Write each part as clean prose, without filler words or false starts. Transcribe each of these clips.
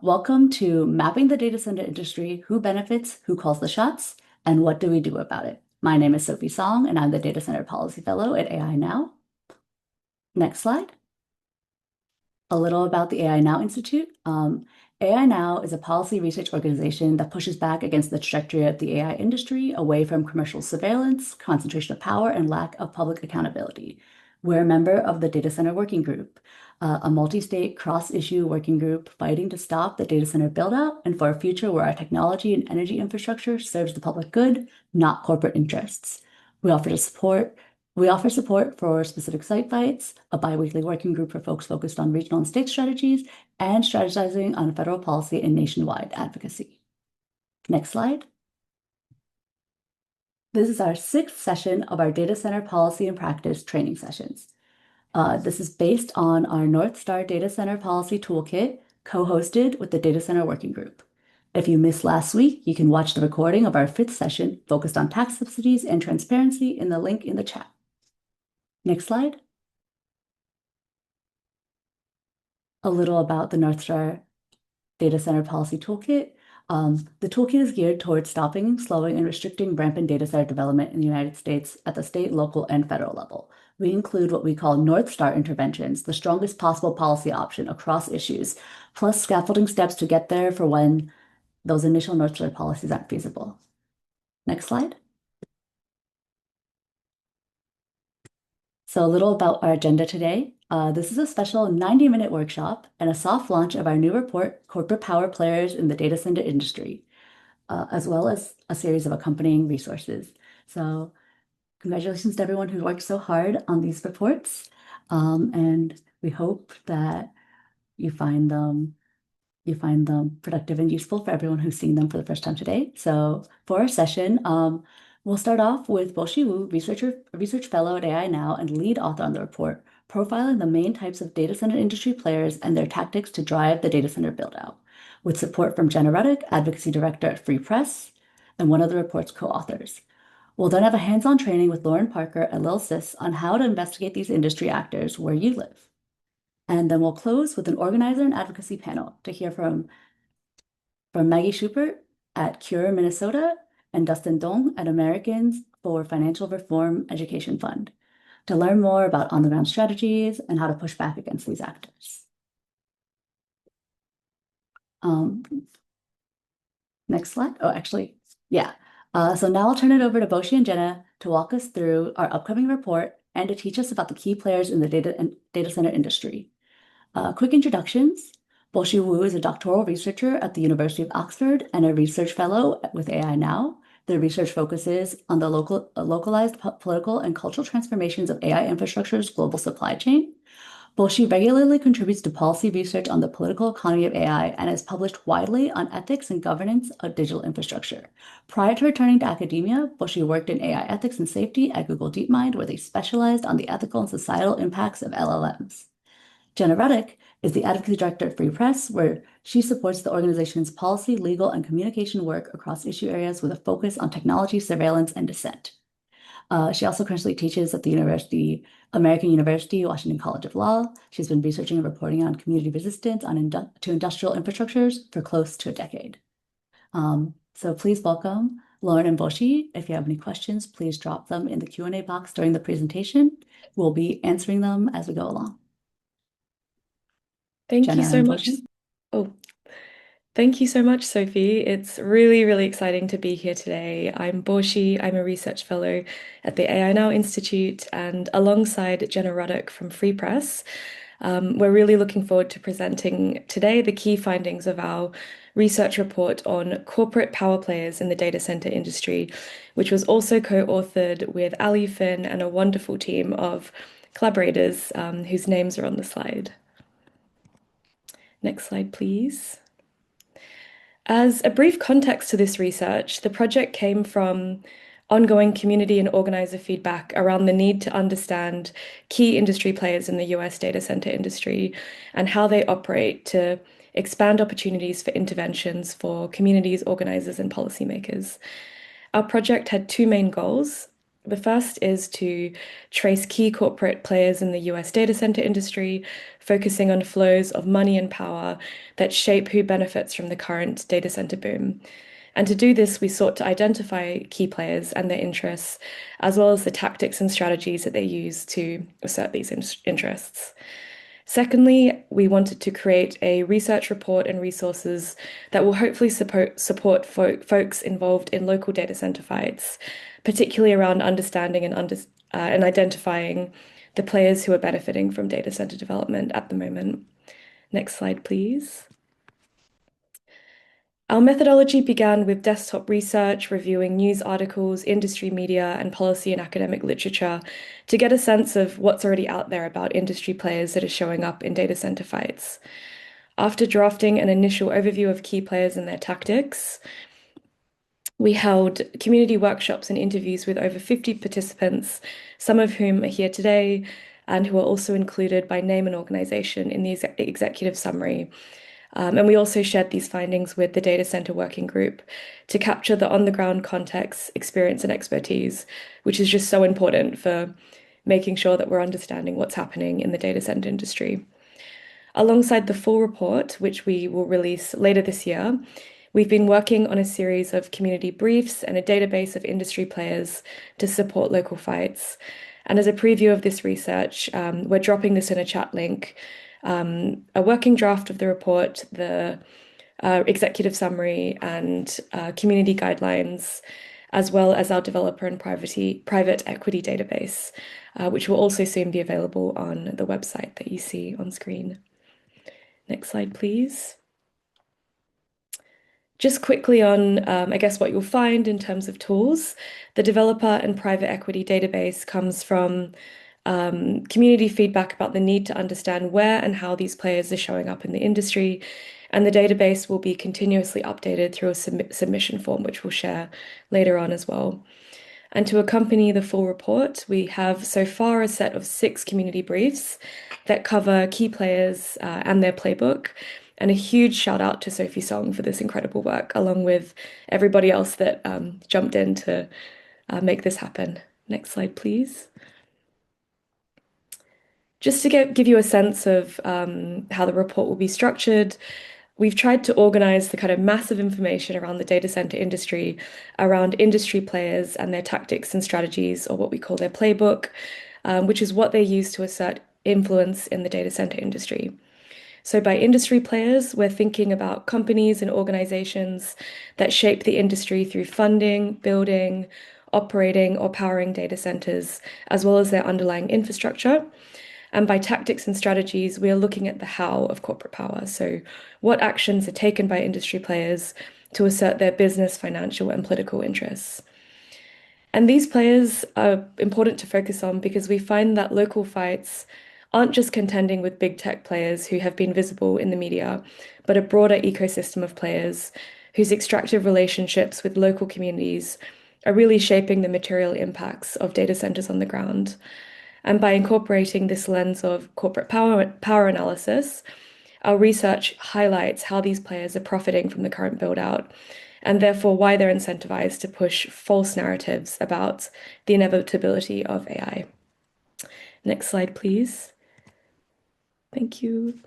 Welcome to Mapping the Data Center Industry, Who Benefits, Who Calls the Shots, and What Do We Do About It? My name is Sophie Song, and I'm the Data Center Policy Fellow at AI Now. Next slide. A little about the AI Now Institute. AI Now is a policy research organization that pushes back against the trajectory of the AI industry away from commercial surveillance, concentration of power, and lack of public accountability. We're a member of the Data Center Working Group, a multi-state cross-issue working group fighting to stop the data center build-out and for a future where our technology and energy infrastructure serves the public good, not corporate interests. We offer support for specific site fights, a biweekly working group for folks focused on regional and state strategies, and strategizing on federal policy and nationwide advocacy. Next slide. This is our 6th session of our data center policy and practice training sessions. This is based on our North Star Data Center Policy Toolkit, co-hosted with the Data Center Working Group. If you missed last week, you can watch the recording of our 5th session focused on tax subsidies and transparency in the link in the chat. Next slide. A little about the North Star Data Center Policy Toolkit. The toolkit is geared towards stopping, slowing, and restricting rampant data center development in the United States at the state, local, and federal level. We include what we call North Star interventions, the strongest possible policy option across issues, plus scaffolding steps to get there for when those initial North Star policies aren't feasible. Next slide. So a little about our agenda today. This is a special 90-minute workshop and a soft launch of our new report, Corporate Power Players in the Data Center Industry, as well as a series of accompanying resources. So congratulations to everyone who worked so hard on these reports. And we hope that you find them productive and useful for everyone who's seeing them for the first time today. So for our session, we'll start off with Boshi Wu, research fellow at AI Now and lead author on the report, profiling the main types of data center industry players and their tactics to drive the data center build-out, with support from Jenna Ruddock, advocacy director at Free Press, and one of the report's co-authors. We'll then have a hands-on training with Lauren Parker at LittleSis on how to investigate these industry actors where you live. And then we'll close with an organizer and advocacy panel to hear from Maggie Schubert at Cure, Minnesota, and Dustin Dong at Americans for Financial Reform Education Fund to learn more about on-the-ground strategies and how to push back against these actors. Next slide. Oh, actually, yeah. So now I'll turn it over to Boshi and Jenna to walk us through our upcoming report and to teach us about the key players in the data center industry. Quick introductions. Boshi Wu is a doctoral researcher at the University of Oxford and a research fellow with AI Now. Their research focuses on the localized political and cultural transformations of AI infrastructure's global supply chain. Boshi regularly contributes to policy research on the political economy of AI and has published widely on ethics and governance of digital infrastructure. Prior to returning to academia, Boshi worked in AI ethics and safety at Google DeepMind, where they specialized on the ethical and societal impacts of LLMs. Jenna Ruddock is the advocacy director at Free Press, where she supports the organization's policy, legal, and communication work across issue areas with a focus on technology, surveillance, and dissent. She also currently teaches at the American University, Washington College of Law. She's been researching and reporting on community resistance to industrial infrastructures for close to a decade. So please welcome Lauren and Boshi. If you have any questions, please drop them in the Q&A box during the presentation. We'll be answering them as we go along. Thank Jenna you so and much. Boshi. Oh, thank you so much, Sophie. It's really, really exciting to be here today. I'm Borshi. I'm a research fellow at the AI Now Institute, and alongside Jenna Ruddock from Free Press, we're really looking forward to presenting today the key findings of our research report on corporate power players in the data center industry, which was also co-authored with Ali Finn and a wonderful team of collaborators whose names are on the slide. Next slide, please. As a brief context to this research, the project came from ongoing community and organizer feedback around the need to understand key industry players in the US data center industry and how they operate to expand opportunities for interventions for communities, organizers, and policymakers. Our project had two main goals. The first is to trace key corporate players in the US data center industry, focusing on flows of money and power that shape who benefits from the current data center boom. And to do this, we sought to identify key players and their interests, as well as the tactics and strategies that they use to assert these interests. Secondly, we wanted to create a research report and resources that will hopefully support folks involved in local data center fights, particularly around understanding and identifying the players who are benefiting from data center development at the moment. Next slide, please. Our methodology began with desktop research, reviewing news articles, industry media, and policy and academic literature to get a sense of what's already out there about industry players that are showing up in data center fights. After drafting an initial overview of key players and their tactics, we held community workshops and interviews with over 50 participants, some of whom are here today and who are also included by name and organization in the executive summary. And we also shared these findings with the data center working group to capture the on-the-ground context, experience, and expertise, which is just so important for making sure that we're understanding what's happening in the data center industry. Alongside the full report, which we will release later this year, we've been working on a series of community briefs and a database of industry players to support local fights. And as a preview of this research, we're dropping this in a chat link, a working draft of the report, the executive summary, and community guidelines, as well as our developer and private equity database, which will also soon be available on the website that you see on screen. Next slide, please. Just quickly on, I guess, what you'll find in terms of tools. The developer and private equity database comes from community feedback about the need to understand where and how these players are showing up in the industry. And the database will be continuously updated through a submission form, which we'll share later on as well. And to accompany the full report, we have so far a set of 6 community briefs that cover key players and their playbook. And a huge shout out to Sophie Song for this incredible work, along with everybody else that jumped in to make this happen. Next slide, please. Just to give you a sense of how the report will be structured, we've tried to organize the kind of massive information around the data center industry, around industry players and their tactics and strategies, or what we call their playbook, which is what they use to assert influence in the data center industry. So by industry players, we're thinking about companies and organizations that shape the industry through funding, building, operating, or powering data centers, as well as their underlying infrastructure. And by tactics and strategies, we are looking at the how of corporate power. So what actions are taken by industry players to assert their business, financial, and political interests. And these players are important to focus on because we find that local fights aren't just contending with big tech players who have been visible in the media, but a broader ecosystem of players whose extractive relationships with local communities are really shaping the material impacts of data centers on the ground. And by incorporating this lens of corporate power analysis, our research highlights how these players are profiting from the current build-out, and therefore why they're incentivized to push false narratives about the inevitability of AI. Next slide, please. Thank you.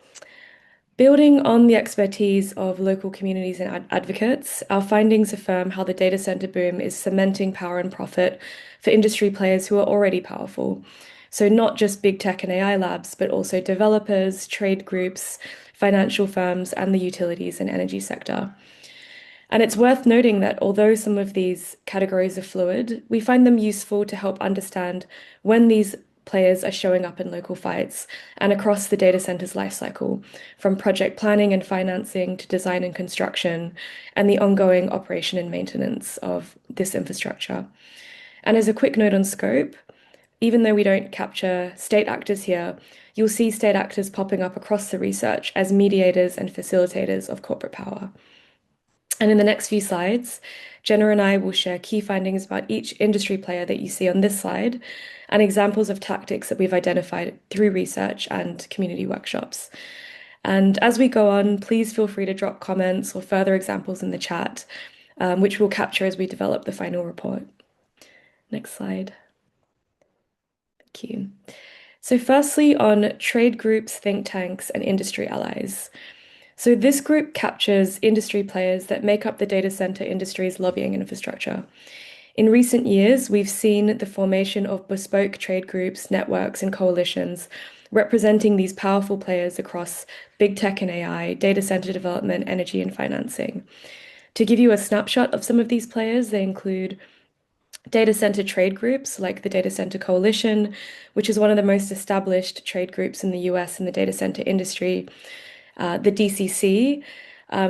Building on the expertise of local communities and advocates, our findings affirm how the data center boom is cementing power and profit for industry players who are already powerful. So not just big tech and AI labs, but also developers, trade groups, financial firms, and the utilities and energy sector. And it's worth noting that although some of these categories are fluid, we find them useful to help understand when these players are showing up in local fights and across the data center's lifecycle, from project planning and financing to design and construction, and the ongoing operation and maintenance of this infrastructure. And as a quick note on scope, even though we don't capture state actors here, you'll see state actors popping up across the research as mediators and facilitators of corporate power. And in the next few slides, Jenna and I will share key findings about each industry player that you see on this slide and examples of tactics that we've identified through research and community workshops. And as we go on, please feel free to drop comments or further examples in the chat, which we'll capture as we develop the final report. Next slide. Q. So firstly, on trade groups, think tanks, and industry allies. So this group captures industry players that make up the data center industry's lobbying infrastructure. In recent years, we've seen the formation of bespoke trade groups, networks, and coalitions representing these powerful players across big tech and AI, data center development, energy, and financing. To give you a snapshot of some of these players, they include data center trade groups like the Data Center Coalition, which is one of the most established trade groups in the US in the data center industry, the DCC.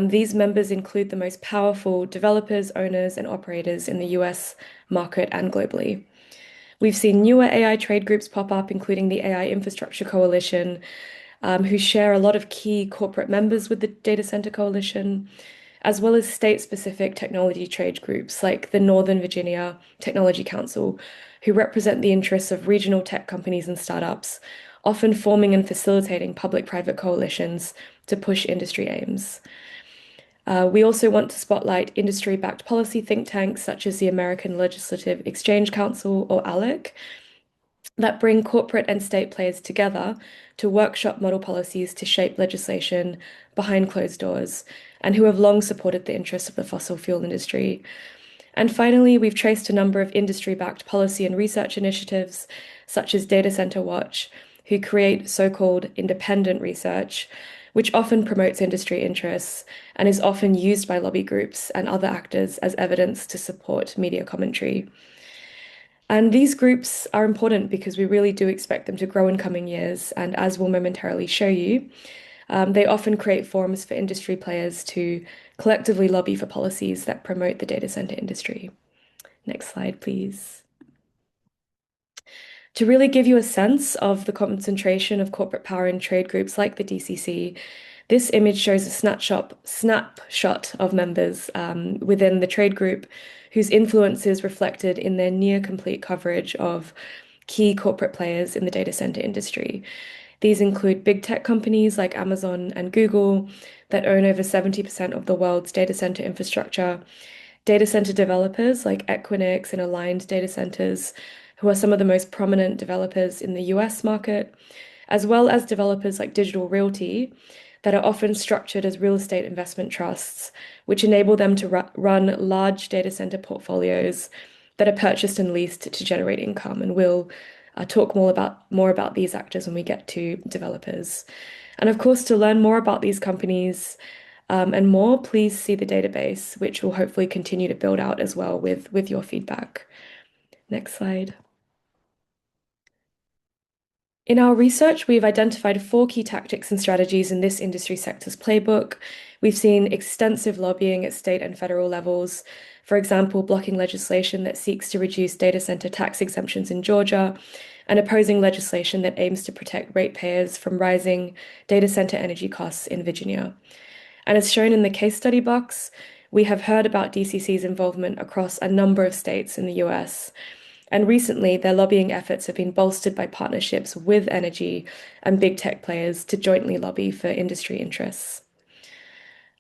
These members include the most powerful developers, owners, and operators in the US market and globally. We've seen newer AI trade groups pop up, including the AI Infrastructure Coalition, who share a lot of key corporate members with the Data Center Coalition, as well as state-specific technology trade groups like the Northern Virginia Technology Council, who represent the interests of regional tech companies and startups, often forming and facilitating public-private coalitions to push industry aims. We also want to spotlight industry-backed policy think tanks such as the American Legislative Exchange Council, or ALEC, that bring corporate and state players together to workshop model policies to shape legislation behind closed doors, and who have long supported the interests of the fossil fuel industry. And finally, we've traced a number of industry-backed policy and research initiatives, such as Data Center Watch, who create so-called independent research, which often promotes industry interests and is often used by lobby groups and other actors as evidence to support media commentary. And these groups are important because we really do expect them to grow in coming years. And as we'll momentarily show you, they often create forums for industry players to collectively lobby for policies that promote the data center industry. Next slide, please. To really give you a sense of the concentration of corporate power in trade groups like the DCC, this image shows a snapshot of members within the trade group whose influence is reflected in their near complete coverage of key corporate players in the data center industry. These include big tech companies like Amazon and Google that own over 70% of the world's data center infrastructure, data center developers like Equinix and Aligned Data Centers, who are some of the most prominent developers in the US market, as well as developers like Digital Realty that are often structured as real estate investment trusts, which enable them to run large data center portfolios that are purchased and leased to generate income. And we'll talk more about these actors when we get to developers. And of course, to learn more about these companies and more, please see the database, which will hopefully continue to build out as well with your feedback. Next slide. In our research, we've identified 4 key tactics and strategies in this industry sector's playbook. We've seen extensive lobbying at state and federal levels, for example, blocking legislation that seeks to reduce data center tax exemptions in Georgia, and opposing legislation that aims to protect ratepayers from rising data center energy costs in Virginia. And as shown in the case study box, we have heard about DCC's involvement across a number of states in the US. And recently, their lobbying efforts have been bolstered by partnerships with energy and big tech players to jointly lobby for industry interests.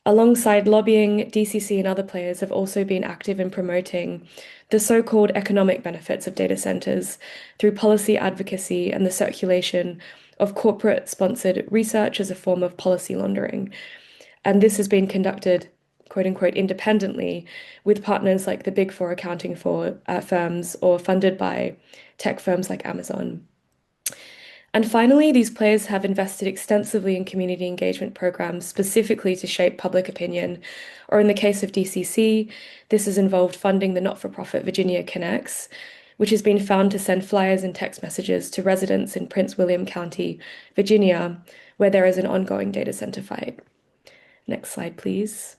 Alongside lobbying, DCC and other players have also been active in promoting the so-called economic benefits of data centers through policy advocacy and the circulation of corporate-sponsored research as a form of policy laundering. And this has been conducted, quote unquote, independently with partners like the Big Four accounting firms or funded by tech firms like Amazon. And finally, these players have invested extensively in community engagement programs specifically to shape public opinion. Or in the case of DCC, this has involved funding the not-for-profit Virginia Connects, which has been found to send flyers and text messages to residents in Prince William County, Virginia, where there is an ongoing data center fight. Next slide, please.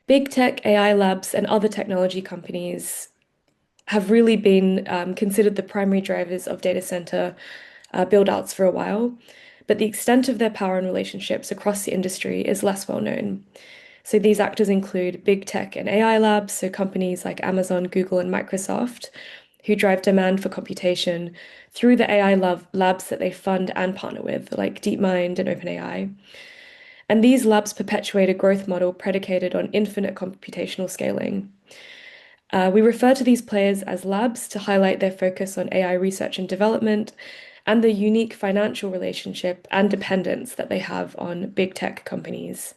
Big tech, AI labs, and other technology companies have really been considered the primary drivers of data center build-outs for a while, but the extent of their power and relationships across the industry is less well known. So these actors include big tech and AI labs, so companies like Amazon, Google, and Microsoft, who drive demand for computation through the AI labs that they fund and partner with, like DeepMind and OpenAI. And these labs perpetuate a growth model predicated on infinite computational scaling. We refer to these players as labs to highlight their focus on AI research and development and the unique financial relationship and dependence that they have on big tech companies.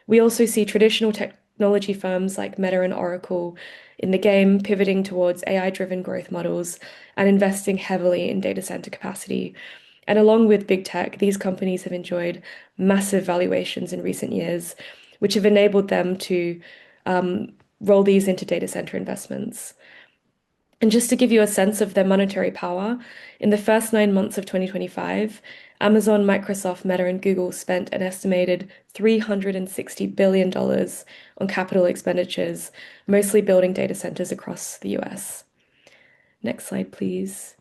We also see traditional technology firms like Meta and Oracle in the game pivoting towards AI-driven growth models and investing heavily in data center capacity. And along with big tech, these companies have enjoyed massive valuations in recent years, which have enabled them to roll these into data center investments. And just to give you a sense of their monetary power, in the first 9 months of 2025, Amazon, Microsoft, Meta, and Google spent an estimated $360 billion on capital expenditures, mostly building data centers across the US. Next slide, please.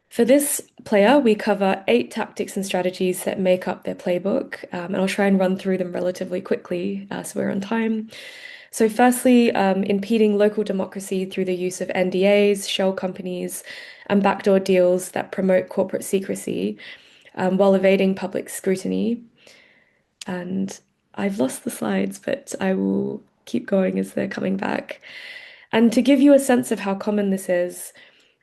For this player, we cover 8 tactics and strategies that make up their playbook, and I'll try and run through them relatively quickly so we're on time. So, firstly, impeding local democracy through the use of NDAs, shell companies, and backdoor deals that promote corporate secrecy while evading public scrutiny. And I've lost the slides, but I will keep going as they're coming back. And to give you a sense of how common this is,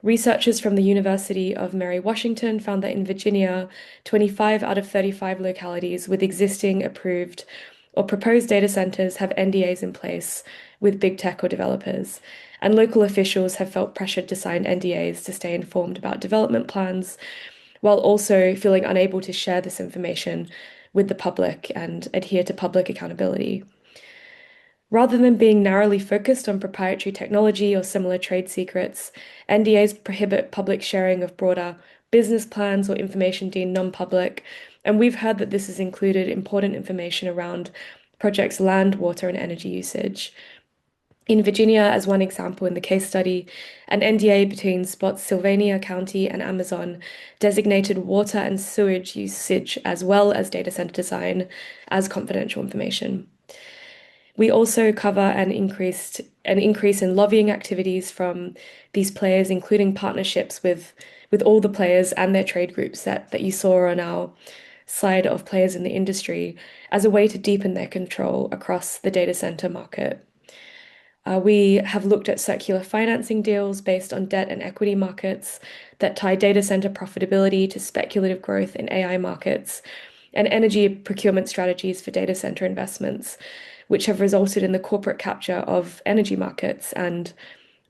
researchers from the University of Mary Washington found that in Virginia, 25 out of 35 localities with existing approved or proposed data centers have NDAs in place with big tech or developers. And local officials have felt pressured to sign NDAs to stay informed about development plans, while also feeling unable to share this information with the public and adhere to public accountability. Rather than being narrowly focused on proprietary technology or similar trade secrets, NDAs prohibit public sharing of broader business plans or information deemed non-public. And we've heard that this has included important information around projects' land, water, and energy usage. In Virginia, as one example in the case study, an NDA between Spotsylvania County and Amazon designated water and sewage usage as well as data center design as confidential information. We also cover an increase in lobbying activities from these players, including partnerships with all the players and their trade groups that you saw on our slide of players in the industry as a way to deepen their control across the data center market. We have looked at circular financing deals based on debt and equity markets that tie data center profitability to speculative growth in AI markets and energy procurement strategies for data center investments, which have resulted in the corporate capture of energy markets and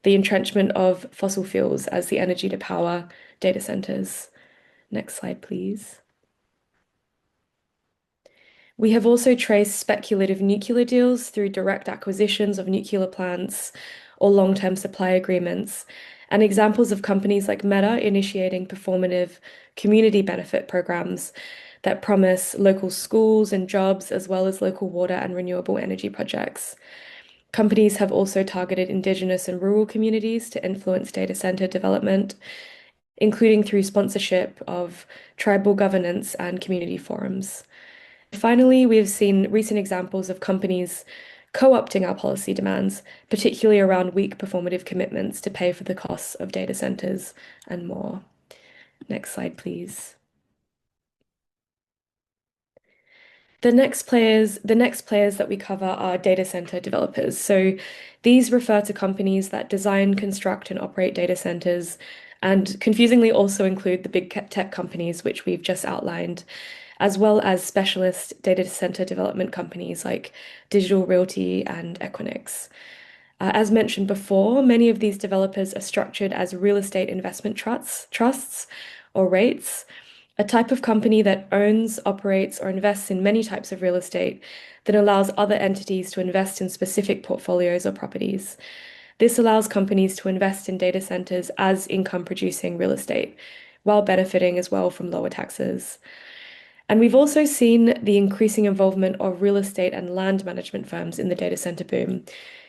the entrenchment of fossil fuels as the energy to power data centers. Next slide, please. We have also traced speculative nuclear deals through direct acquisitions of nuclear plants or long-term supply agreements, and examples of companies like Meta initiating performative community benefit programs that promise local schools and jobs, as well as local water and renewable energy projects. Companies have also targeted Indigenous and rural communities to influence data center development, including through sponsorship of tribal governance and community forums. Finally, we have seen recent examples of companies co-opting our policy demands, particularly around weak performative commitments to pay for the costs of data centers and more. Next slide, please. The next players that we cover are data center developers. So these refer to companies that design, construct, and operate data centers, and confusingly also include the big tech companies, which we've just outlined, as well as specialist data center development companies like Digital Realty and Equinix. As mentioned before, many of these developers are structured as real estate investment trusts or REITs, a type of company that owns, operates, or invests in many types of real estate that allows other entities to invest in specific portfolios or properties. This allows companies to invest in data centers as income-producing real estate, while benefiting as well from lower taxes. And we've also seen the increasing involvement of real estate and land management firms in the data center boom.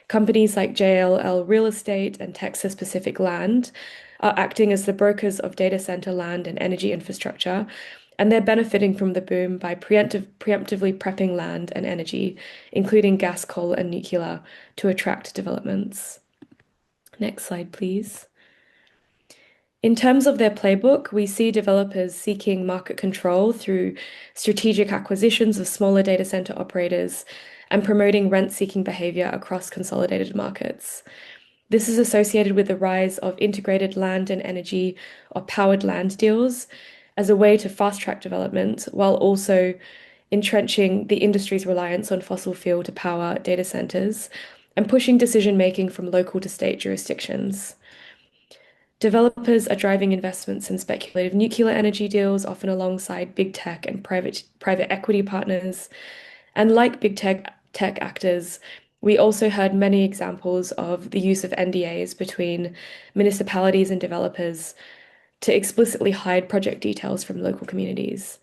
Companies like JLL Real Estate and Texas Pacific Land are acting as the brokers of data center land and energy infrastructure, and they're benefiting from the boom by preemptively prepping land and energy, including gas, coal, and nuclear, to attract developments. Next slide, please. In terms of their playbook, we see developers seeking market control through strategic acquisitions of smaller data center operators and promoting rent-seeking behavior across consolidated markets. This is associated with the rise of integrated land and energy or powered land deals as a way to fast-track development while also entrenching the industry's reliance on fossil fuel to power data centers and pushing decision-making from local to state jurisdictions. Developers are driving investments in speculative nuclear energy deals, often alongside big tech and private equity partners. And like big tech actors, we also heard many examples of the use of NDAs between municipalities and developers to explicitly hide project details from local communities.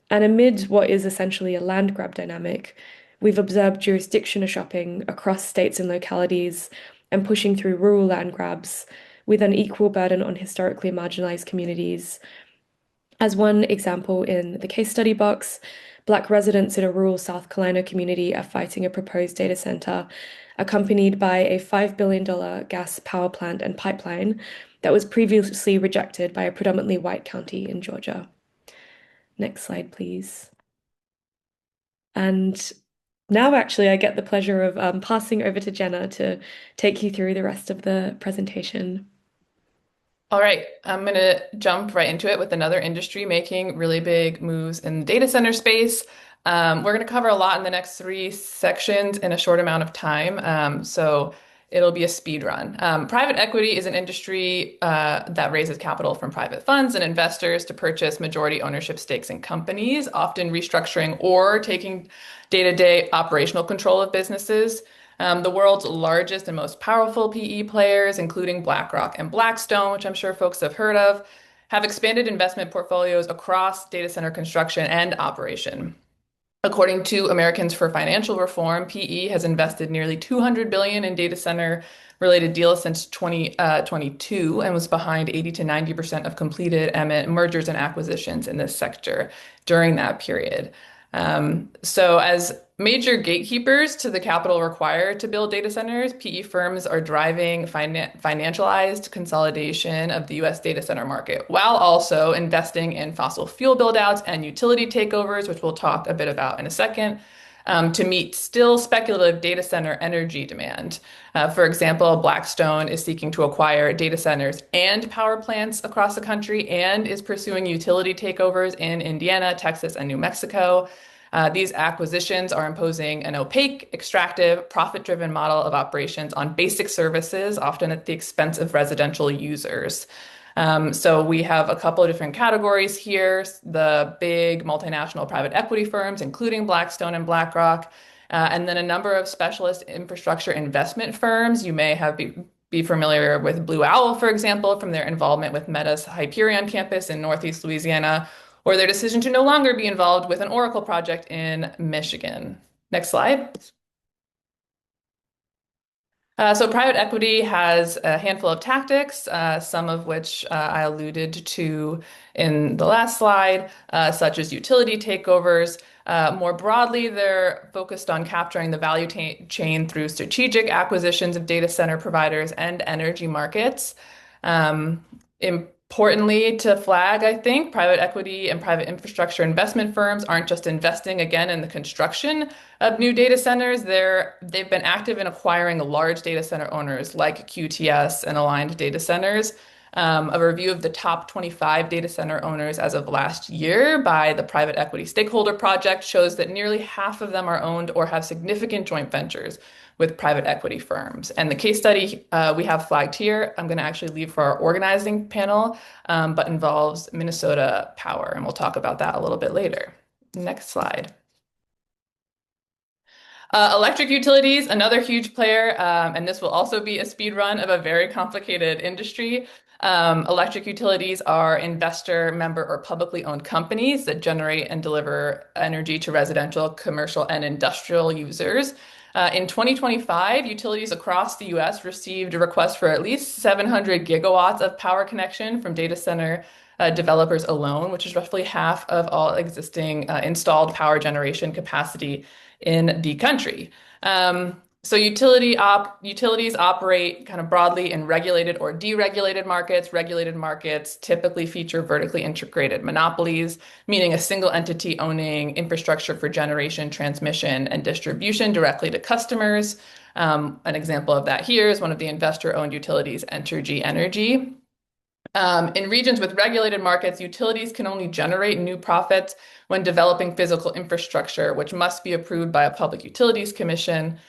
And amid what is essentially a land grab dynamic, we've observed jurisdiction shopping across states and localities and pushing through rural land grabs with an equal burden on historically marginalized communities. As one example in the case study box, Black residents in a rural South Carolina community are fighting a proposed data center accompanied by a $5 billion gas power plant and pipeline that was previously rejected by a predominantly white county in Georgia. Next slide, please. And now, actually, I get the pleasure of passing over to Jenna to take you through the rest of the presentation. All right, I'm going to jump right into it with another industry making really big moves in the data center space. We're going to cover a lot in the next three sections in a short amount of time, so it'll be a speed run. Private equity is an industry that raises capital from private funds and investors to purchase majority ownership stakes in companies, often restructuring or taking day-to-day operational control of businesses. The world's largest and most powerful PE players, including BlackRock and Blackstone, which I'm sure folks have heard of, have expanded investment portfolios across data center construction and operation. According to Americans for Financial Reform, PE has invested nearly $200 billion in data center related deals since 2022 and was behind 80 to 90% of completed mergers and acquisitions in this sector during that period. So as major gatekeepers to the capital required to build data centers, PE firms are driving financialized consolidation of the US data center market, while also investing in fossil fuel buildouts and utility takeovers, which we'll talk a bit about in a second, to meet still speculative data center energy demand. For example, Blackstone is seeking to acquire data centers and power plants across the country and is pursuing utility takeovers in Indiana, Texas, and New Mexico. These acquisitions are imposing an opaque, extractive, profit-driven model of operations on basic services, often at the expense of residential users. So we have a couple of different categories here. The big multinational private equity firms, including Blackstone and BlackRock, and then a number of specialist infrastructure investment firms. You may be familiar with Blue Owl, for example, from their involvement with Meta's Hyperion campus in Northeast Louisiana, or their decision to no longer be involved with an Oracle project in Michigan. Next slide. So private equity has a handful of tactics, some of which I alluded to in the last slide, such as utility takeovers. More broadly, they're focused on capturing the value chain through strategic acquisitions of data center providers and energy markets. Importantly to flag, I think, private equity and private infrastructure investment firms aren't just investing again in the construction of new data centers. They've been active in acquiring large data center owners like QTS and Aligned Data Centers. A review of the top 25 data center owners as of last year by the Private Equity Stakeholder Project shows that nearly half of them are owned or have significant joint ventures with private equity firms. And the case study we have flagged here, I'm going to actually leave for our organizing panel, but involves Minnesota Power, and we'll talk about that a little bit later. Next slide. Electric utilities, another huge player, and this will also be a speed run of a very complicated industry. Electric utilities are investor, member, or publicly owned companies that generate and deliver energy to residential, commercial, and industrial users. In 2025, utilities across the US received a request for at least 700 gigawatts of power connection from data center developers alone, which is roughly half of all existing installed power generation capacity in the country. So utilities operate kind of broadly in regulated or deregulated markets. Regulated markets typically feature vertically integrated monopolies, meaning a single entity owning infrastructure for generation, transmission, and distribution directly to customers. An example of that here is one of the investor-owned utilities, Entergy Energy. In regions with regulated markets, utilities can only generate new profits when developing physical infrastructure, which must be approved by a public utilities commission,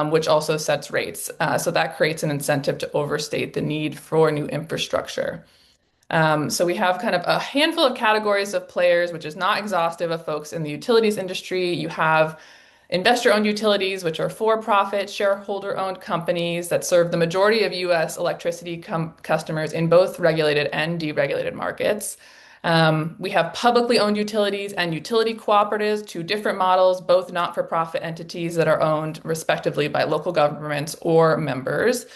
which also sets rates. So that creates an incentive to overstate the need for new infrastructure. So we have kind of a handful of categories of players, which is not exhaustive of folks in the utilities industry. You have investor-owned utilities, which are for-profit, shareholder-owned companies that serve the majority of U.S. electricity customers in both regulated and deregulated markets. We have publicly owned utilities and utility cooperatives, two different models, both not-for-profit entities that are owned respectively by local governments or members.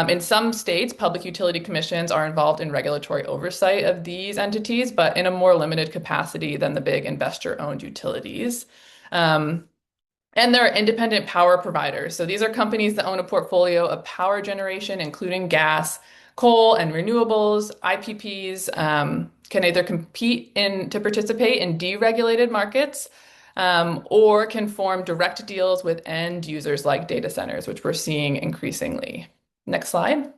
In some states, public utility commissions are involved in regulatory oversight of these entities, but in a more limited capacity than the big investor-owned utilities. And there are independent power providers. So these are companies that own a portfolio of power generation, including gas, coal, and renewables. IPPs can either compete to participate in deregulated markets or can form direct deals with end users like data centers, which we're seeing increasingly. Next slide.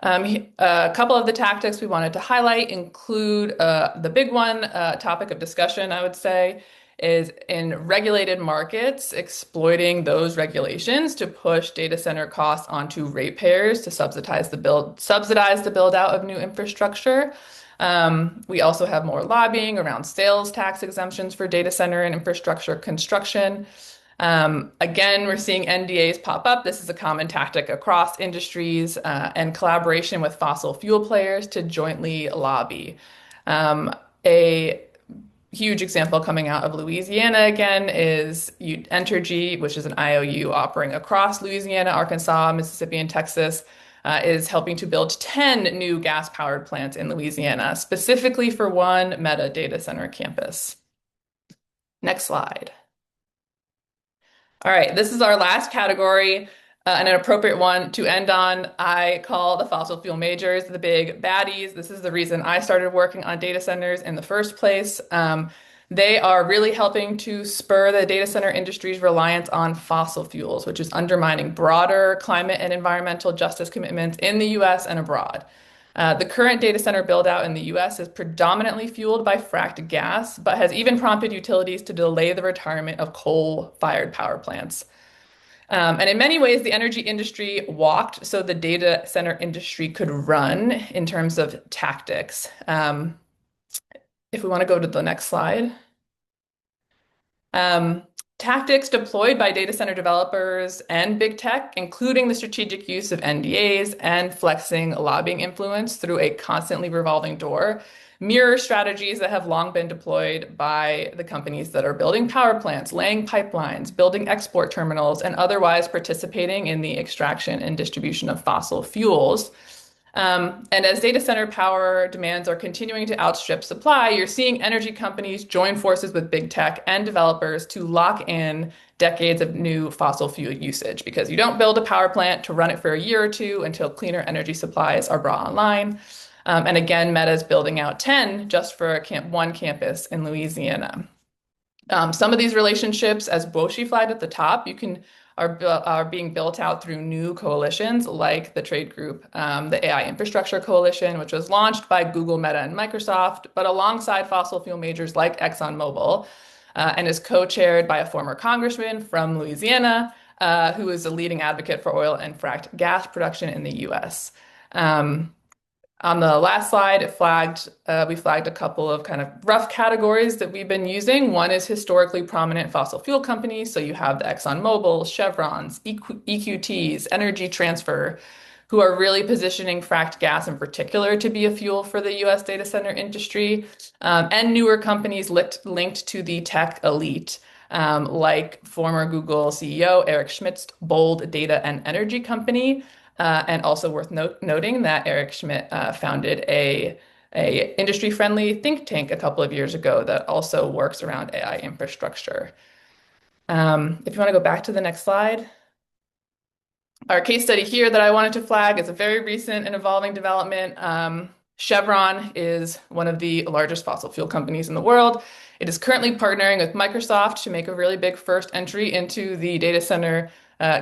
A couple of the tactics we wanted to highlight include the big one, topic of discussion, I would say, is in regulated markets, exploiting those regulations to push data center costs onto ratepayers to subsidize the build out of new infrastructure. We also have more lobbying around sales tax exemptions for data center and infrastructure construction. Again, we're seeing NDAs pop up. This is a common tactic across industries and collaboration with fossil fuel players to jointly lobby. A huge example coming out of Louisiana again is Entergy, which is an IOU operating across Louisiana, Arkansas, Mississippi, and Texas, is helping to build 10 new gas-powered plants in Louisiana, specifically for one Meta data center campus. Next slide. All right, this is our last category, and an appropriate one to end on. I call the fossil fuel majors the big baddies. This is the reason I started working on data centers in the first place. They are really helping to spur the data center industry's reliance on fossil fuels, which is undermining broader climate and environmental justice commitments in the US and abroad. The current data center build-out in the US is predominantly fueled by fracked gas, but has even prompted utilities to delay the retirement of coal-fired power plants. And in many ways, the energy industry walked so the data center industry could run in terms of tactics. If we want to go to the next slide. Tactics deployed by data center developers and big tech, including the strategic use of NDAs and flexing lobbying influence through a constantly revolving door, mirror strategies that have long been deployed by the companies that are building power plants, laying pipelines, building export terminals, and otherwise participating in the extraction and distribution of fossil fuels. And as data center power demands are continuing to outstrip supply, you're seeing energy companies join forces with big tech and developers to lock in decades of new fossil fuel usage because you don't build a power plant to run it for a year or two until cleaner energy supplies are brought online. And again, Meta is building out 10 just for one campus in Louisiana. Some of these relationships, as Boshi flagged at the top, are being built out through new coalitions like the trade group, the AI Infrastructure Coalition, which was launched by Google, Meta, and Microsoft, but alongside fossil fuel majors like ExxonMobil, and is co-chaired by a former congressman from Louisiana, who is a leading advocate for oil and fracked gas production in the US. On the last slide, we flagged a couple of kind of rough categories that we've been using. One is historically prominent fossil fuel companies. So you have the ExxonMobil, Chevrons, EQTs, Energy Transfer, who are really positioning fracked gas in particular to be a fuel for the US data center industry, and newer companies linked to the tech elite, like former Google CEO Eric Schmidt's Bold Data and Energy Company. And also worth noting that Eric Schmidt founded a industry-friendly think tank a couple of years ago that also works around AI infrastructure. If you want to go back to the next slide. Our case study here that I wanted to flag is a very recent and evolving development. Chevron is one of the largest fossil fuel companies in the world. It is currently partnering with Microsoft to make a really big first entry into the data center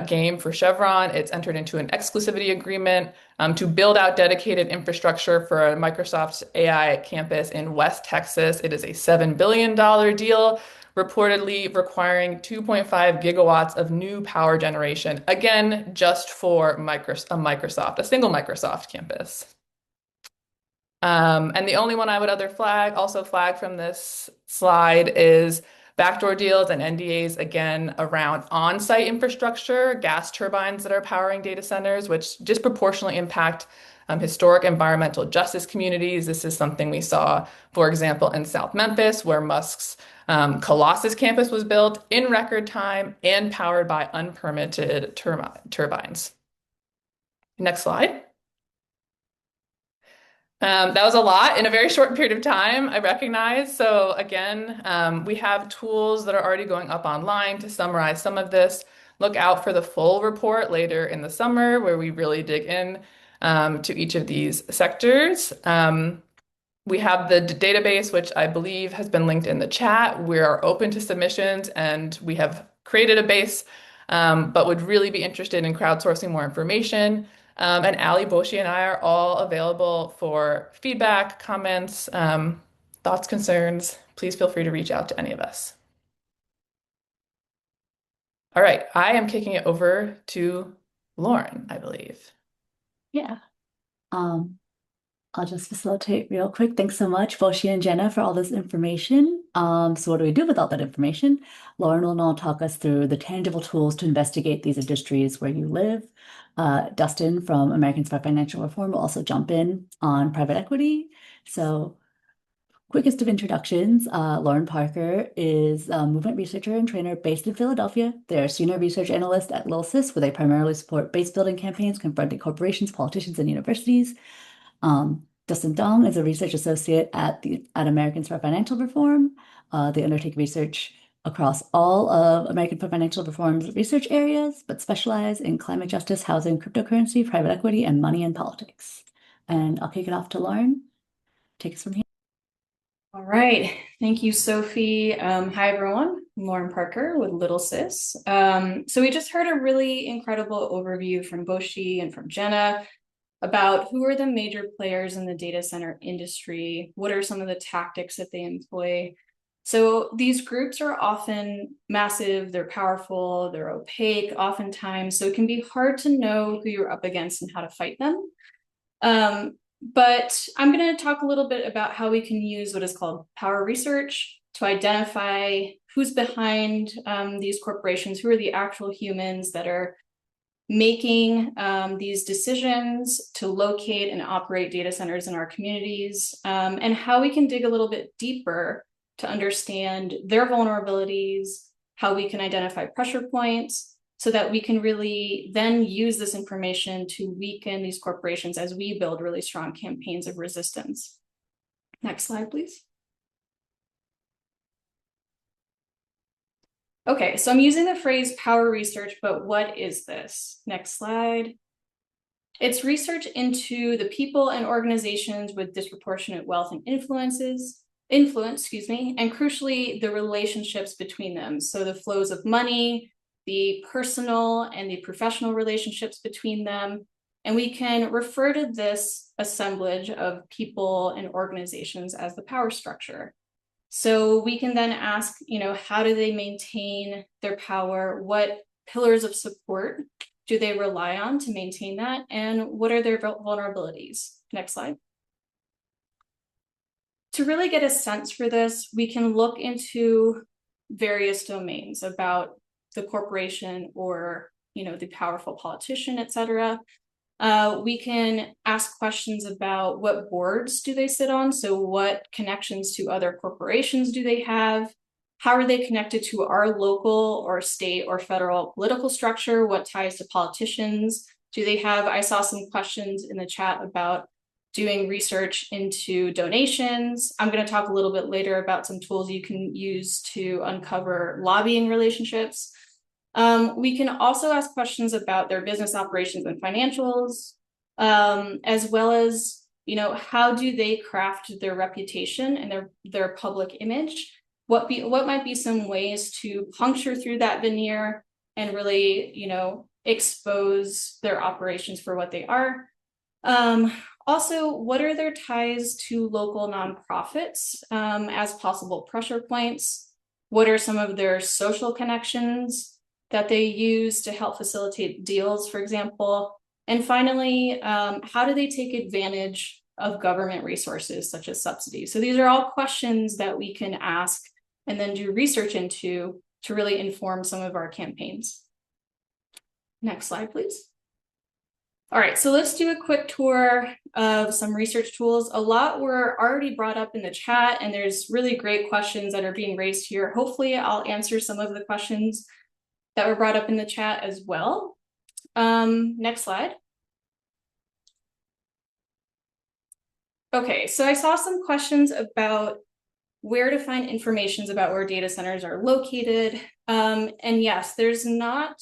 game for Chevron. It's entered into an exclusivity agreement to build out dedicated infrastructure for Microsoft's AI campus in West Texas. It is a $7 billion deal, reportedly requiring 2.5 gigawatts of new power generation, again, just for a single Microsoft campus. And the only one I would also flag from this slide is backdoor deals and NDAs, again, around on-site infrastructure, gas turbines that are powering data centers, which disproportionately impact historic environmental justice communities. This is something we saw, for example, in South Memphis, where Musk's Colossus campus was built in record time and powered by unpermitted turbines. Next slide. That was a lot in a very short period of time, I recognize. So again, we have tools that are already going up online to summarize some of this. Look out for the full report later in the summer where we really dig in to each of these sectors. We have the database, which I believe has been linked in the chat. We are open to submissions and we have created a base, but would really be interested in crowdsourcing more information. And Ali, Boshi, and I are all available for feedback, comments, thoughts, concerns. Please feel free to reach out to any of us. All right, I am kicking it over to Lauren, I believe. Yeah. I'll just facilitate real quick. Thanks so much, Boshi and Jenna, for all this information. So what do we do with all that information? Lauren will now talk us through the tangible tools to investigate these industries where you live. Dustin from Americans for Financial Reform will also jump in on private equity. So quickest of introductions, Lauren Parker is a movement researcher and trainer based in Philadelphia. They're a senior research analyst at LittleSis, where they primarily support base building campaigns confronting corporations, politicians, and universities. Dustin Dong is a research associate at Americans for Financial Reform. They undertake research across all of American for Financial Reform's research areas, but specialize in climate justice, housing, cryptocurrency, private equity, and money and politics. And I'll kick it off to Lauren. Take us from here. All right. Thank you, Sophie. Hi, everyone. I'm Lauren Parker with LittleSis. So we just heard a really incredible overview from Boshi and from Jenna about who are the major players in the data center industry, what are some of the tactics that they employ. So these groups are often massive, they're powerful, they're opaque oftentimes, so it can be hard to know who you're up against and how to fight them. But I'm going to talk a little bit about how we can use what is called power research to identify who's behind these corporations, who are the actual humans that are making these decisions to locate and operate data centers in our communities, and how we can dig a little bit deeper to understand their vulnerabilities, how we can identify pressure points, so that we can really then use this information to weaken these corporations as we build really strong campaigns of resistance. Next slide, please. Okay, so I'm using the phrase power research, but what is this? Next slide. It's research into the people and organizations with disproportionate wealth and influence, and crucially, the relationships between them. So the flows of money, the personal and the professional relationships between them. And we can refer to this assemblage of people and organizations as the power structure. So we can then ask, how do they maintain their power? What pillars of support do they rely on to maintain that? And what are their vulnerabilities? Next slide. To really get a sense for this, we can look into various domains about the corporation or, the powerful politician, et cetera. We can ask questions about what boards do they sit on? So what connections to other corporations do they have? How are they connected to our local or state or federal political structure? What ties to politicians do they have? I saw some questions in the chat about, doing research into donations. I'm going to talk a little bit later about some tools you can use to uncover lobbying relationships. We can also ask questions about their business operations and financials, as well as, you know, how do they craft their reputation and their public image? What might be some ways to puncture through that veneer and really, you know, expose their operations for what they are? Also, what are their ties to local nonprofits as possible pressure points? What are some of their social connections that they use to help facilitate deals, for example? And finally, how do they take advantage of government resources such as subsidies? So these are all questions that we can ask and then do research into to really inform some of our campaigns. Next slide, please. All right, so let's do a quick tour of some research tools. A lot were already brought up in the chat, and there's really great questions that are being raised here. Hopefully, I'll answer some of the questions that were brought up in the chat as well. Next slide. Okay, so I saw some questions about where to find information about where data centers are located. And yes, there's not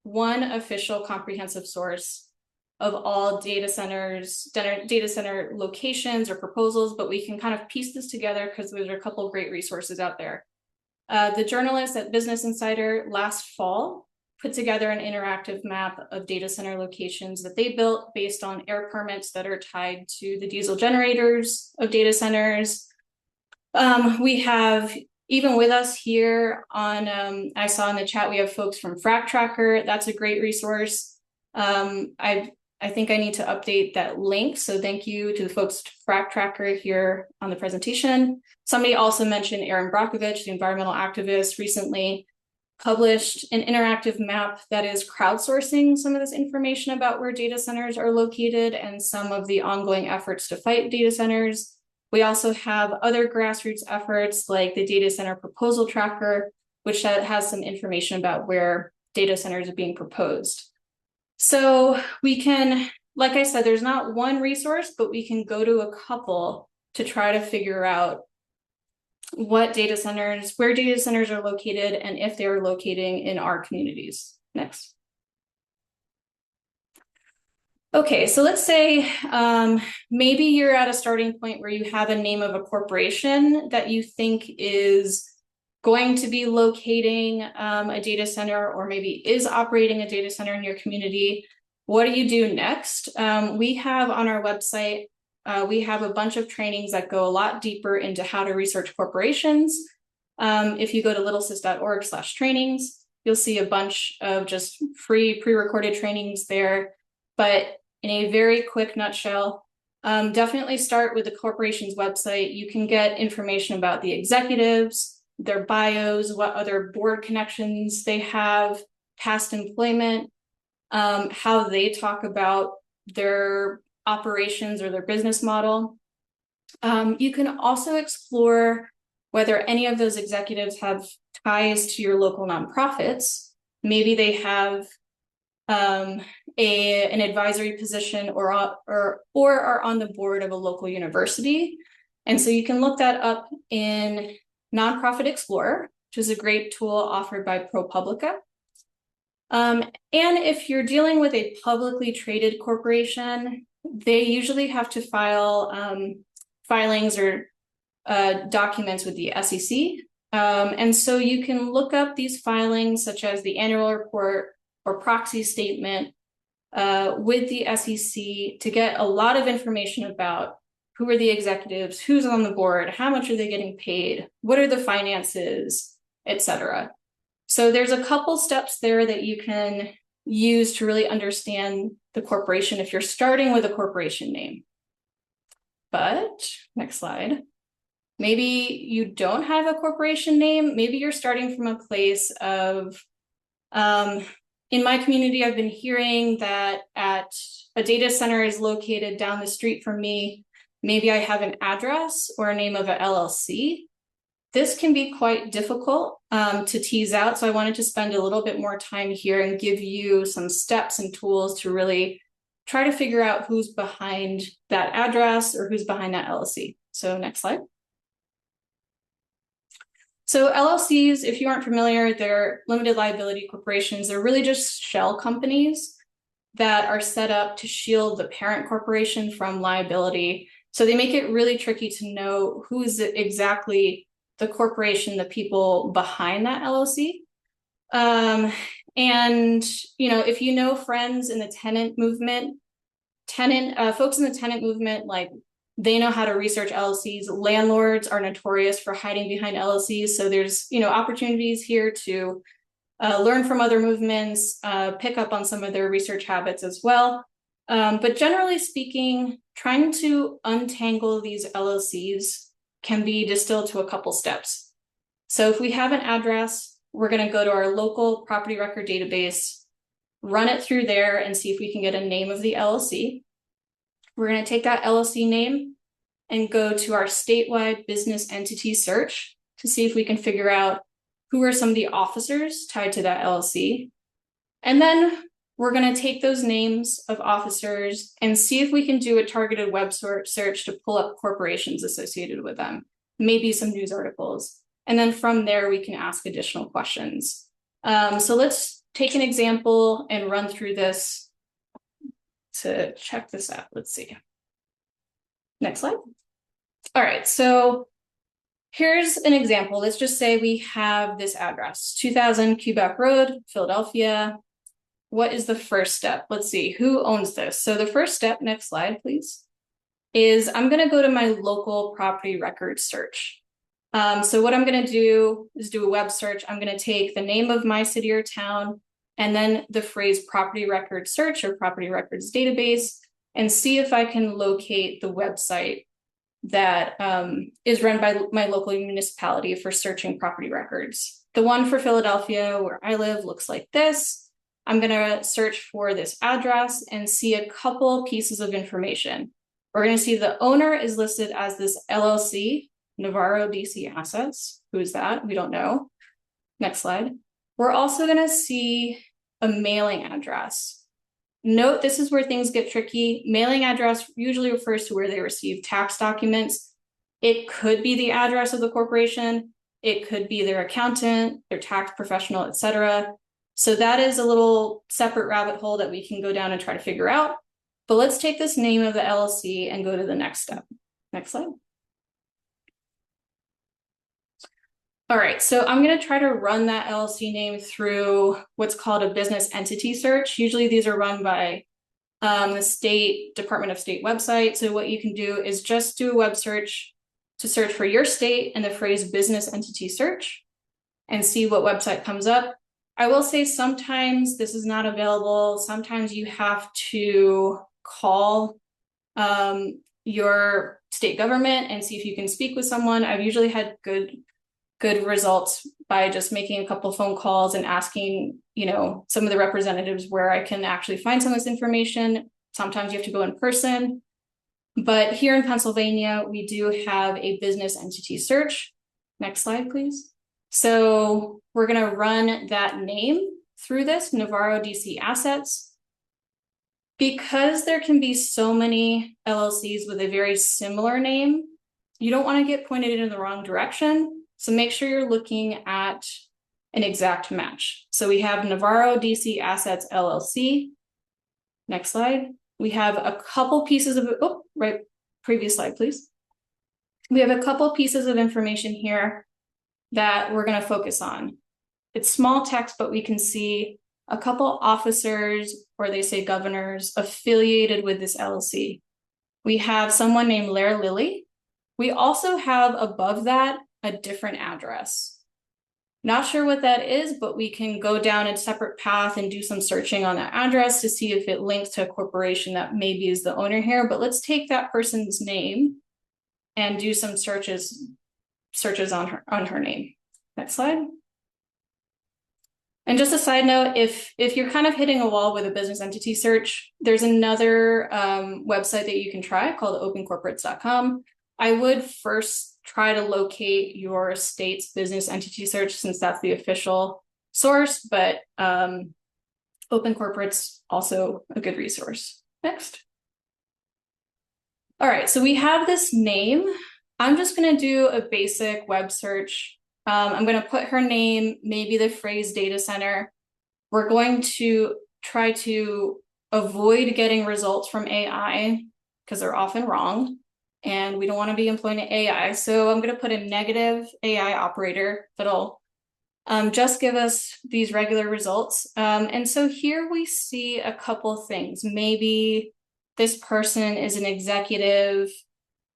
one official comprehensive source of all data center locations or proposals, but we can kind of piece this together because there's a couple of great resources out there. The journalists at Business Insider last fall put together an interactive map of data center locations that they built based on air permits that are tied to the diesel generators of data centers. We have, even with us here on, I saw in the chat, we have folks from Frac Tracker. That's a great resource. I think I need to update that link. So thank you to the folks at Frac Tracker here on the presentation. Somebody also mentioned Aaron Brockovich, the environmental activist, recently published an interactive map that is crowdsourcing some of this information about where data centers are located and some of the ongoing efforts to fight data centers. We also have other grassroots efforts like the Data Center Proposal Tracker, which has some information about where data centers are being proposed. So we can, like I said, there's not one resource, but we can go to a couple to try to figure out where data centers are located and if they are locating in our communities. Next. Okay, so let's say maybe you're at a starting point where you have a name of a corporation that you think is going to be locating a data center or maybe is operating a data center in your community. What do you do next? We have on our website, we have a bunch of trainings that go a lot deeper into how to research corporations. If you go to littlesis.org/trainings, you'll see a bunch of just free pre-recorded trainings there. But in a very quick nutshell, definitely start with the corporation's website. You can get information about the executives, their bios, what other board connections they have, past employment, how they talk about their operations or their business model. You can also explore whether any of those executives have ties to your local nonprofits. Maybe they have an advisory position or are on the board of a local university. And so you can look that up in Nonprofit Explorer, which is a great tool offered by ProPublica. And if you're dealing with a publicly traded corporation, they usually have to file filings or documents with the SEC. And so you can look up these filings such as the annual report or proxy statement with the SEC to get a lot of information about who are the executives, who's on the board, how much are they getting paid, what are the finances, etc. So there's a couple steps there that you can use to really understand the corporation if you're starting with a corporation name. But next slide. Maybe you don't have a corporation name. Maybe you're starting from a place of, in my community, I've been hearing that at a data center is located down the street from me. Maybe I have an address or a name of an LLC. This can be quite difficult to tease out. So I wanted to spend a little bit more time here and give you some steps and tools to really try to figure out who's behind that address or who's behind that LLC. So next slide. So LLCs, if you aren't familiar, they're limited liability corporations. They're really just shell companies that are set up to shield the parent corporation from liability. So they make it really tricky to know who is exactly the corporation, the people behind that LLC. And if you know friends in the tenant movement, folks in the tenant movement, like they know how to research LLCs. Landlords are notorious for hiding behind LLCs. So there's opportunities here to learn from other movements, pick up on some of their research habits as well. But generally speaking, trying to untangle these LLCs can be distilled to a couple steps. So if we have an address, we're going to go to our local property record database, run it through there and see if we can get a name of the LLC. We're going to take that LLC name and go to our statewide business entity search to see if we can figure out who are some of the officers tied to that LLC. And then we're going to take those names of officers and see if we can do a targeted web search to pull up corporations associated with them, maybe some news articles. And then from there, we can ask additional questions. So let's take an example and run through this to check this out. Let's see. Next slide. All right, so here's an example. Let's just say we have this address, 2000 Quebec Road, Philadelphia. What is the first step? Let's see, who owns this? So the first step, next slide, please, is I'm going to go to my local property record search. So what I'm going to do is do a web search. I'm going to take the name of my city or town and then the phrase property record search or property records database and see if I can locate the website that is run by my local municipality for searching property records. The one for Philadelphia, where I live, looks like this. I'm going to search for this address and see a couple pieces of information. We're going to see the owner is listed as this LLC, Navarro DC Assets. Who's that? We don't know. Next slide. We're also going to see a mailing address. Note, this is where things get tricky. Mailing address usually refers to where they receive tax documents. It could be the address of the corporation. It could be their accountant, their tax professional, etc. So that is a little separate rabbit hole that we can go down and try to figure out. But let's take this name of the LLC and go to the next step. Next slide. All right, so I'm going to try to run that LLC name through what's called a business entity search. Usually these are run by the state Department of State website. So what you can do is just do a web search to search for your state and the phrase business entity search and see what website comes up. I will say sometimes this is not available. Sometimes you have to call your state government and see if you can speak with someone. I've usually had good results by just making a couple phone calls and asking, some of the representatives where I can actually find some of this information. Sometimes you have to go in person. But here in Pennsylvania, we do have a business entity search. Next slide, please. So we're going to run that name through this, Navarro DC Assets. Because there can be so many LLCs with a very similar name, you don't want to get pointed in the wrong direction. So make sure you're looking at an exact match. So we have Navarro DC Assets LLC. Next slide. We have a couple pieces of, previous slide, please. We have a couple pieces of information here that we're going to focus on. It's small text, but we can see a couple officers, or they say governors, affiliated with this LLC. We have someone named Lair Lilly. We also have above that a different address. Not sure what that is, but we can go down a separate path and do some searching on that address to see if it links to a corporation that maybe is the owner here. But let's take that person's name and do some searches on her name. Next slide. And just a side note, if you're kind of hitting a wall with a business entity search, there's another website that you can try called opencorporates.com. I would first try to locate your state's business entity search since that's the official source, but Open Corporate's also a good resource. Next. All right, so we have this name. I'm just going to do a basic web search. I'm going to put her name, maybe the phrase data center. We're going to try to avoid getting results from AI because they're often wrong, and we don't want to be employing AI. So I'm going to put a negative AI operator that'll just give us these regular results. And so here we see a couple things. Maybe this person is an executive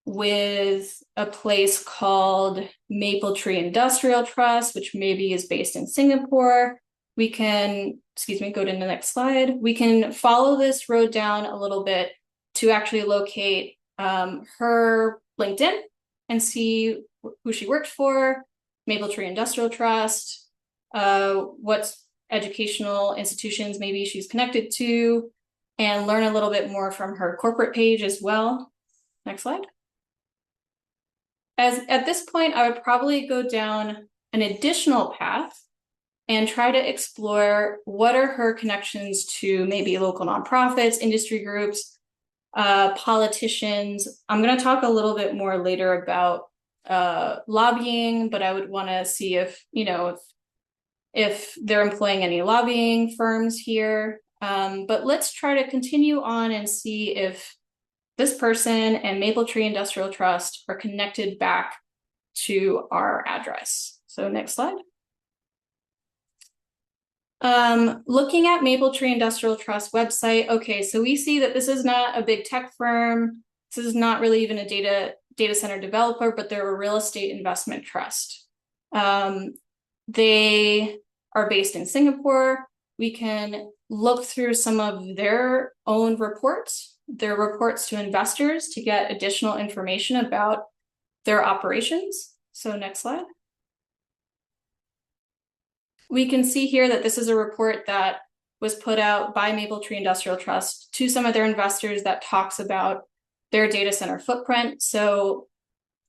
with a place called Maple Tree Industrial Trust, which maybe is based in Singapore. We can, excuse me, go to the next slide. We can follow this road down a little bit to actually locate her LinkedIn and see who she worked for, Maple Tree Industrial Trust, what educational institutions maybe she's connected to, and learn a little bit more from her corporate page as well. Next slide. At this point, I would probably go down an additional path and try to explore what are her connections to maybe local nonprofits, industry groups, politicians. I'm going to talk a little bit more later about lobbying, but I would want to see if, if they're employing any lobbying firms here. But let's try to continue on and see if this person and Maple Tree Industrial Trust are connected back to our address. So next slide. Looking at Maple Tree Industrial Trust website. Okay, so we see that this is not a big tech firm. This is not really even a data center developer, but they're a real estate investment trust. They are based in Singapore. We can look through some of their own reports, their reports to investors to get additional information about their operations. So next slide. We can see here that this is a report that was put out by Maple Tree Industrial Trust to some of their investors that talks about their data center footprint. So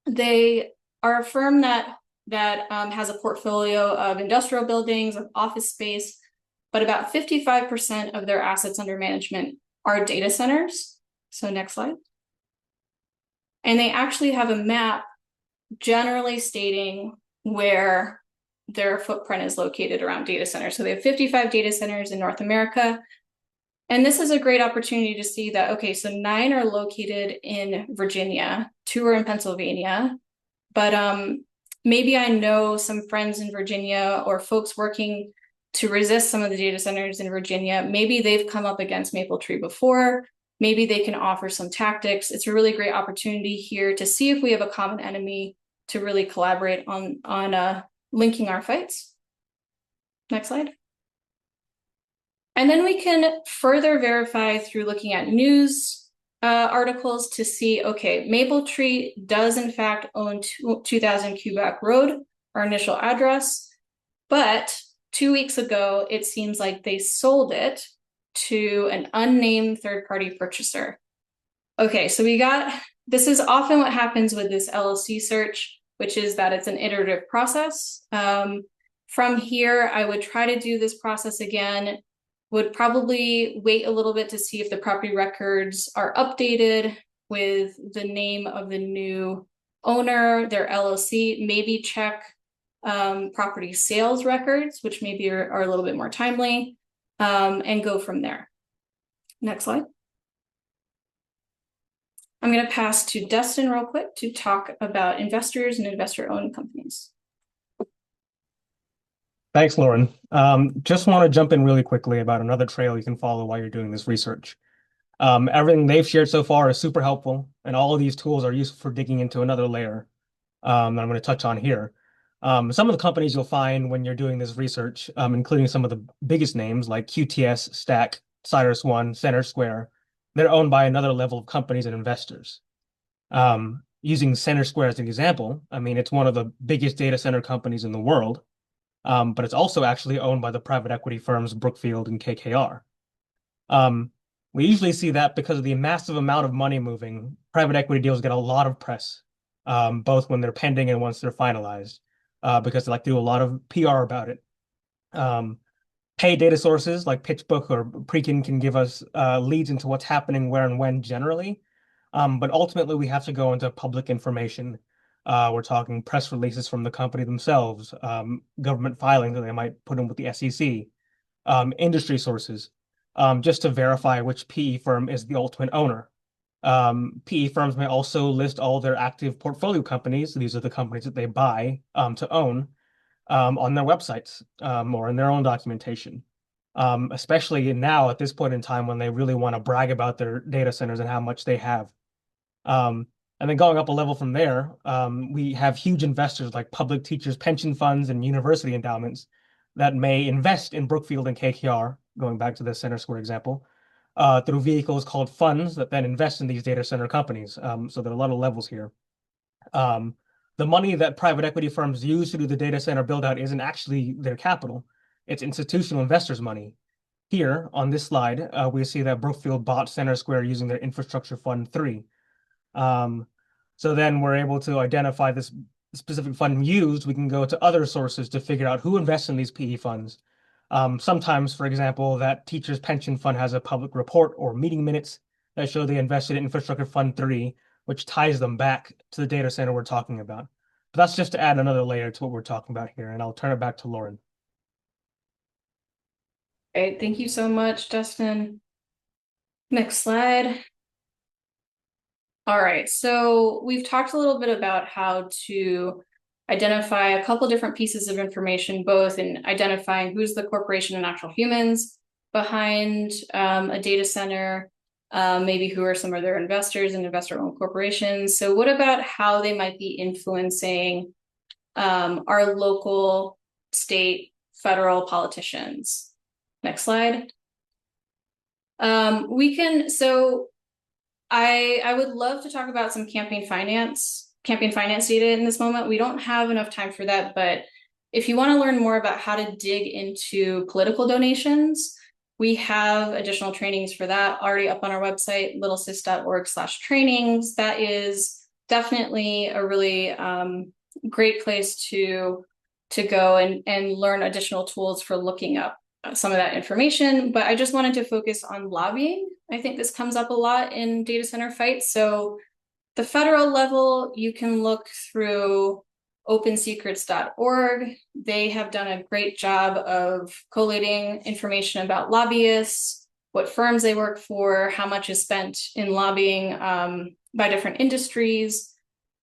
they are a firm that has a portfolio of industrial buildings, of office space, but about 55% of their assets under management are data centers. So next slide. And they actually have a map generally stating where their footprint is located around data centers. So they have 55 data centers in North America. And this is a great opportunity to see that, okay, so 9 are located in Virginia, 2 are in Pennsylvania, but maybe I know some friends in Virginia or folks working to resist some of the data centers in Virginia. Maybe they've come up against Maple Tree before. Maybe they can offer some tactics. It's a really great opportunity here to see if we have a common enemy to really collaborate on linking our fights. Next slide. And then we can further verify through looking at news articles to see, okay, Maple Tree does in fact own 2000 Quebec Road, our initial address, but 2 weeks ago, it seems like they sold it to an unnamed third-party purchaser. Okay, so this is often what happens with this LLC search, which is that it's an iterative process. From here, I would try to do this process again, would probably wait a little bit to see if the property records are updated with the name of the new owner, their LLC, maybe check property sales records, which maybe are a little bit more timely, and go from there. Next slide. I'm going to pass to Dustin real quick to talk about investors and investor-owned companies. Thanks, Lauren. Just want to jump in really quickly about another trail you can follow while you're doing this research. Everything they've shared so far is super helpful, and all of these tools are useful for digging into another layer that I'm going to touch on here. Some of the companies you'll find when you're doing this research, including some of the biggest names like QTS, Stack, CyrusOne, Center Square, they're owned by another level of companies and investors. Using Center Square as an example, I mean, it's one of the biggest data center companies in the world, but it's also actually owned by the private equity firms Brookfield and KKR. We usually see that because of the massive amount of money moving, private equity deals get a lot of press, both when they're pending and once they're finalized, because they like to do a lot of PR about it. Paid data sources like PitchBook or Prekin can give us leads into what's happening where and when generally. But ultimately, we have to go into public information. We're talking press releases from the company themselves, government filings that they might put in with the SEC, industry sources, just to verify which PE firm is the ultimate owner. PE firms may also list all their active portfolio companies. These are the companies that they buy to own on their websites or in their own documentation. Especially now at this point in time when they really want to brag about their data centers and how much they have. And then going up a level from there, we have huge investors like public teachers' pension funds and university endowments that may invest in Brookfield and KKR, going back to the Center Square example, through vehicles called funds that then invest in these data center companies. So there are a lot of levels here. The money that private equity firms use to do the data center build out isn't actually their capital. It's institutional investors' money. Here on this slide, we see that Brookfield bought Center Square using their Infrastructure Fund 3. So then we're able to identify this specific fund used. We can go to other sources to figure out who invests in these PE funds. Sometimes, for example, that teacher's pension fund has a public report or meeting minutes that show they invested in Infrastructure Fund 3, which ties them back to the data center we're talking about. But that's just to add another layer to what we're talking about here, and I'll turn it back to Lauren. Great, thank you so much, Dustin. Next slide. All right, so we've talked a little bit about how to identify a couple different pieces of information, both in identifying who's the corporation and actual humans behind a data center, maybe who are some of their investors and investor-owned corporations. So what about how they might be influencing our local, state, federal politicians? Next slide. I would love to talk about some campaign finance data in this moment. We don't have enough time for that, but if you want to learn more about how to dig into political donations, we have additional trainings for that already up on our website, littlesis.org/trainings. That is definitely a really great place to go and learn additional tools for looking up some of that information. But I just wanted to focus on lobbying. I think this comes up a lot in data center fights. So the federal level, you can look through opensecrets.org. They have done a great job of collating information about lobbyists, what firms they work for, how much is spent in lobbying by different industries.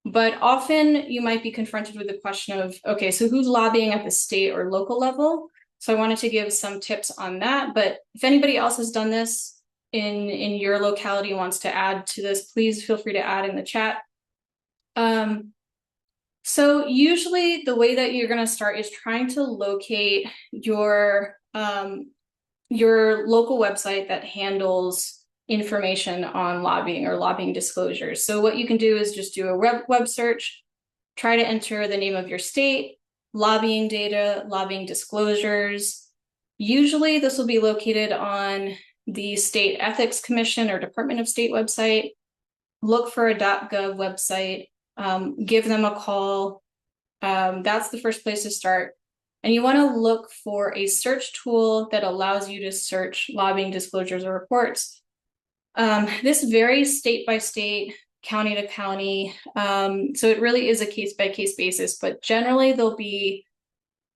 But often you might be confronted with the question of, okay, so who's lobbying at the state or local level? So I wanted to give some tips on that. But if anybody else has done this in your locality and wants to add to this, please feel free to add in the chat. So usually the way that you're going to start is trying to locate your local website that handles information on lobbying or lobbying disclosures. So what you can do is just do a web search, try to enter the name of your state, lobbying data, lobbying disclosures. Usually this will be located on the State Ethics Commission or Department of State website. Look for a .gov website, give them a call. That's the first place to start. And you want to look for a search tool that allows you to search lobbying disclosures or reports. This varies state by state, county to county. So it really is a case-by-case basis, but generally there'll be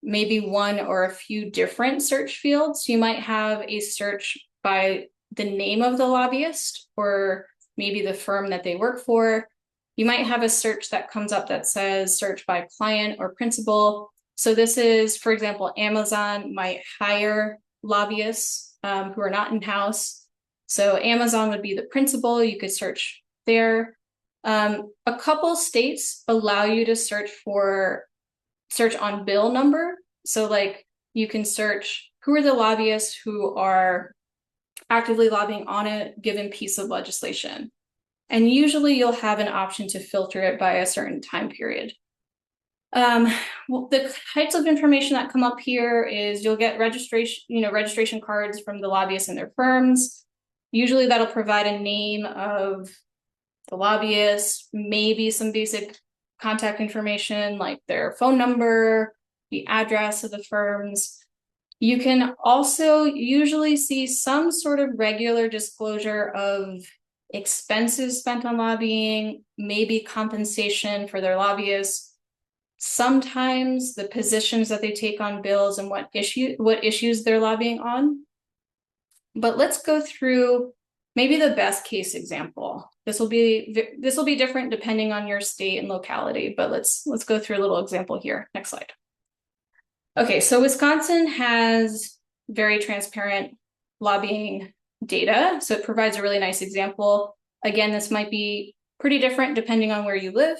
maybe one or a few different search fields. You might have a search by the name of the lobbyist or maybe the firm that they work for. You might have a search that comes up that says search by client or principal. So this is, for example, Amazon might hire lobbyists who are not in-house. So Amazon would be the principal. You could search there. A couple states allow you to search on bill number. So like you can search who are the lobbyists who are actively lobbying on a given piece of legislation. And usually you'll have an option to filter it by a certain time period. Well, the types of information that come up here is you'll get registration cards from the lobbyists and their firms. Usually that'll provide a name of the lobbyist, maybe some basic contact information like their phone number, the address of the firms. You can also usually see some sort of regular disclosure of expenses spent on lobbying, maybe compensation for their lobbyists, sometimes the positions that they take on bills and what issues they're lobbying on. But let's go through maybe the best case example. This will be different depending on your state and locality, but let's go through a little example here. Next slide. Okay, so Wisconsin has very transparent lobbying data, so it provides a really nice example. Again, this might be pretty different depending on where you live,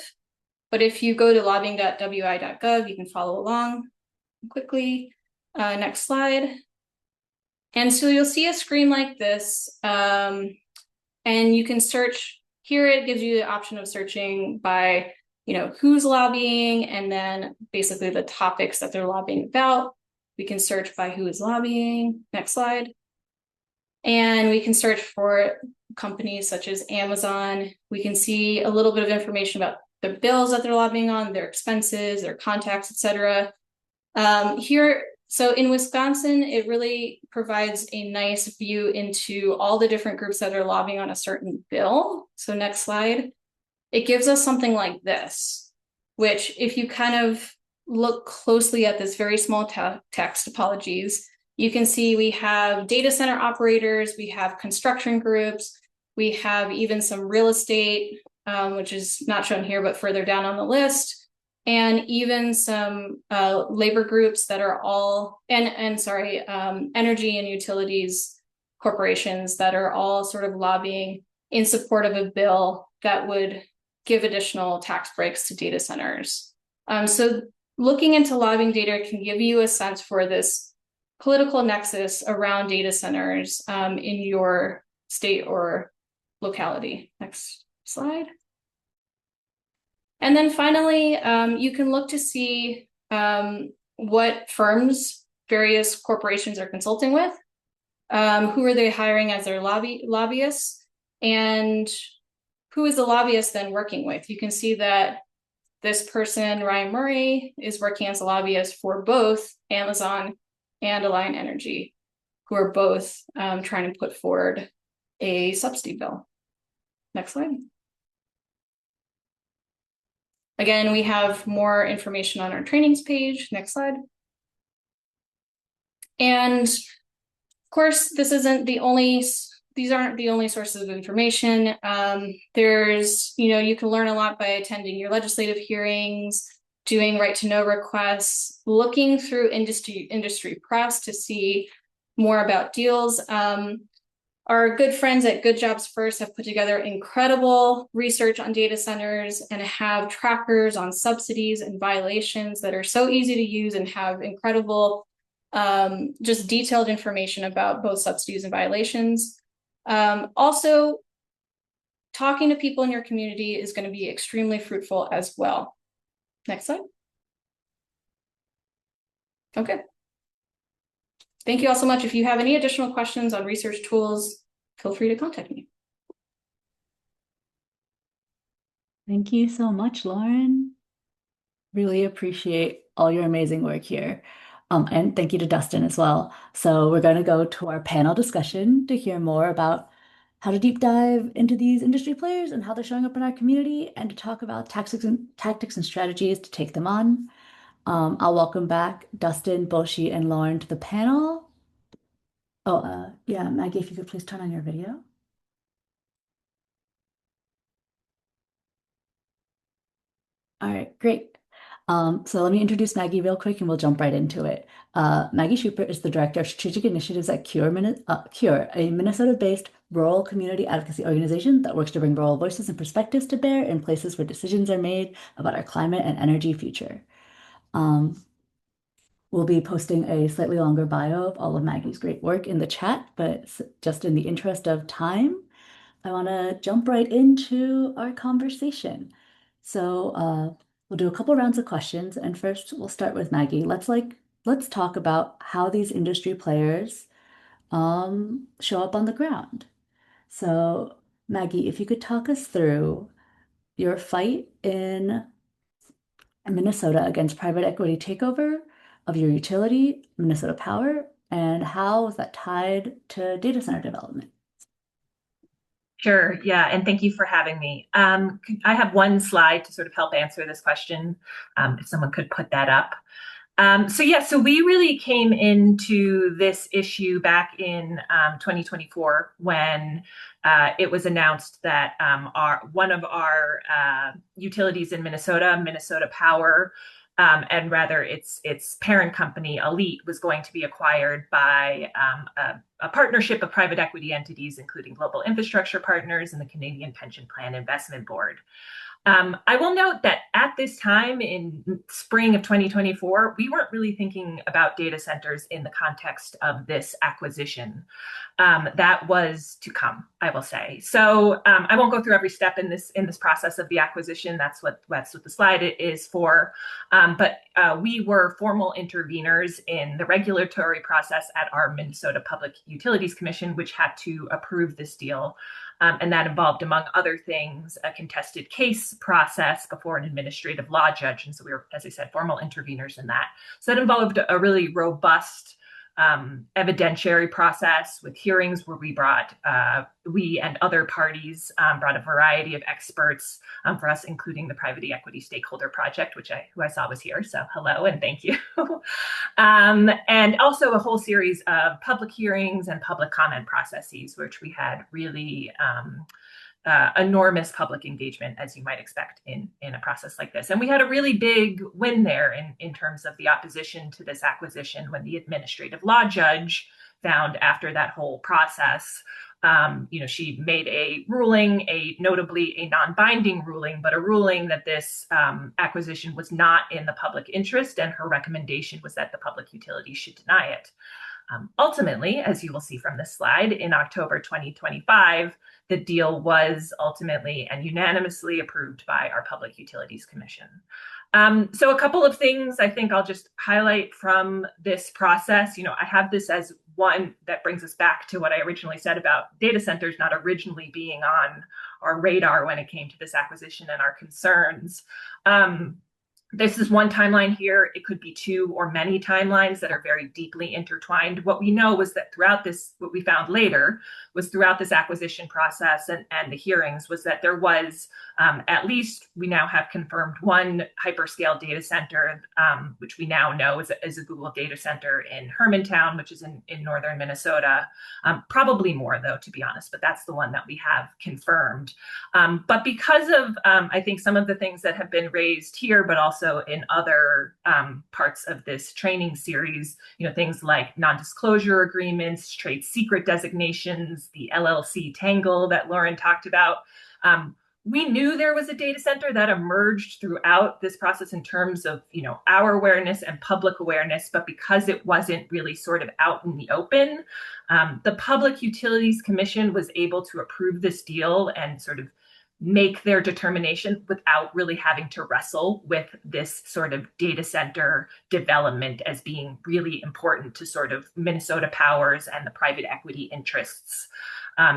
but if you go to lobbying.wi.gov, you can follow along quickly. Next slide. And so you'll see a screen like this, and you can search. Here it gives you the option of searching by, who's lobbying, and then basically the topics that they're lobbying about. We can search by who is lobbying. Next slide. And we can search for companies such as Amazon. We can see a little bit of information about the bills that they're lobbying on, their expenses, their contacts, etc. Here, so in Wisconsin, it really provides a nice view into all the different groups that are lobbying on a certain bill. So next slide. It gives us something like this, which if you kind of look closely at this very small text, apologies, you can see we have data center operators, we have construction groups, we have even some real estate, which is not shown here, but further down on the list, and even some labor groups that are all, energy and utilities corporations that are all sort of lobbying in support of a bill that would give additional tax breaks to data centers. So looking into lobbying data can give you a sense for this political nexus around data centers in your state or locality. Next slide. And then finally, you can look to see what firms various corporations are consulting with, who are they hiring as their lobbyists, and who is the lobbyist then working with. You can see that this person, Ryan Murray, is working as a lobbyist for both Amazon and Alliant Energy, who are both trying to put forward a subsidy bill. Next slide. Again, we have more information on our trainings page. Next slide. And of course, these aren't the only sources of information. There's, you can learn a lot by attending your legislative hearings, doing right to know requests, looking through industry press to see more about deals. Our good friends at Good Jobs First have put together incredible research on data centers and have trackers on subsidies and violations that are so easy to use and have incredible, just detailed information about both subsidies and violations. Also, talking to people in your community is going to be extremely fruitful as well. Next slide. Okay. Thank you all so much. If you have any additional questions on research tools, feel free to contact me. Thank you so much, Lauren. Really appreciate all your amazing work here. And thank you to Dustin as well. So we're going to go to our panel discussion to hear more about how to deep dive into these industry players and how they're showing up in our community, and to talk about tactics and strategies to take them on. I'll welcome back Dustin, Boshi, and Lauren to the panel. Oh, yeah, Maggie, if you could please turn on your video. All right, great. So let me introduce Maggie real quick and we'll jump right into it. Maggie Schubert is the Director of Strategic Initiatives at Cure, a Minnesota-based rural community advocacy organization that works to bring rural voices and perspectives to bear in places where decisions are made about our climate and energy future. We'll be posting a slightly longer bio of all of Maggie's great work in the chat, but just in the interest of time, I want to jump right into our conversation. So we'll do a couple rounds of questions, and first we'll start with Maggie. Let's talk about how these industry players show up on the ground. So Maggie, if you could talk us through your fight in Minnesota against private equity takeover, of your utility, Minnesota Power, and how is that tied to data center development? Sure, yeah, and thank you for having me. I have one slide to sort of help answer this question, if someone could put that up. So we really came into this issue back in 2024 when it was announced that one of our utilities in Minnesota, Minnesota Power, and rather its parent company, Elite, was going to be acquired by a partnership of private equity entities, including Global Infrastructure Partners and the Canadian Pension Plan Investment Board. I will note that at this time in spring of 2024, we weren't really thinking about data centers in the context of this acquisition. That was to come, I will say. So I won't go through every step in this process of the acquisition. That's what the slide is for. But we were formal interveners in the regulatory process at our Minnesota Public Utilities Commission, which had to approve this deal. And that involved, among other things, a contested case process before an administrative law judge. And so we were, as I said, formal interveners in that. So that involved a really robust evidentiary process with hearings where we and other parties brought a variety of experts for us, including the private equity stakeholder project, who I saw was here. So hello and thank you. And also a whole series of public hearings and public comment processes, which we had really enormous public engagement, as you might expect in a process like this. And we had a really big win there in terms of the opposition to this acquisition when the administrative law judge found after that whole process, she made a ruling, notably a non-binding ruling, but a ruling that this acquisition was not in the public interest, and her recommendation was that the public utility should deny it. Ultimately, as you will see from this slide, in October 2025, the deal was ultimately and unanimously approved by our Public Utilities Commission. So a couple of things I think I'll just highlight from this process. I have this as one that brings us back to what I originally said about data centers not originally being on our radar when it came to this acquisition and our concerns. This is one timeline here. It could be two or many timelines that are very deeply intertwined. What we know was that what we found later was throughout this acquisition process and the hearings was that there was, at least we now have confirmed, one hyperscale data center, which we now know is a Google data center in Hermantown, which is in northern Minnesota. Probably more though, to be honest, but that's the one that we have confirmed. But because of, I think, some of the things that have been raised here, but also in other parts of this training series, things like non-disclosure agreements, trade secret designations, the LLC tangle that Lauren talked about. We knew there was a data center that emerged throughout this process in terms of, our awareness and public awareness, but because it wasn't really sort of out in the open, the Public Utilities Commission was able to approve this deal and sort of make their determination without really having to wrestle with this sort of data center development as being really important to sort of Minnesota Powers and the private equity interests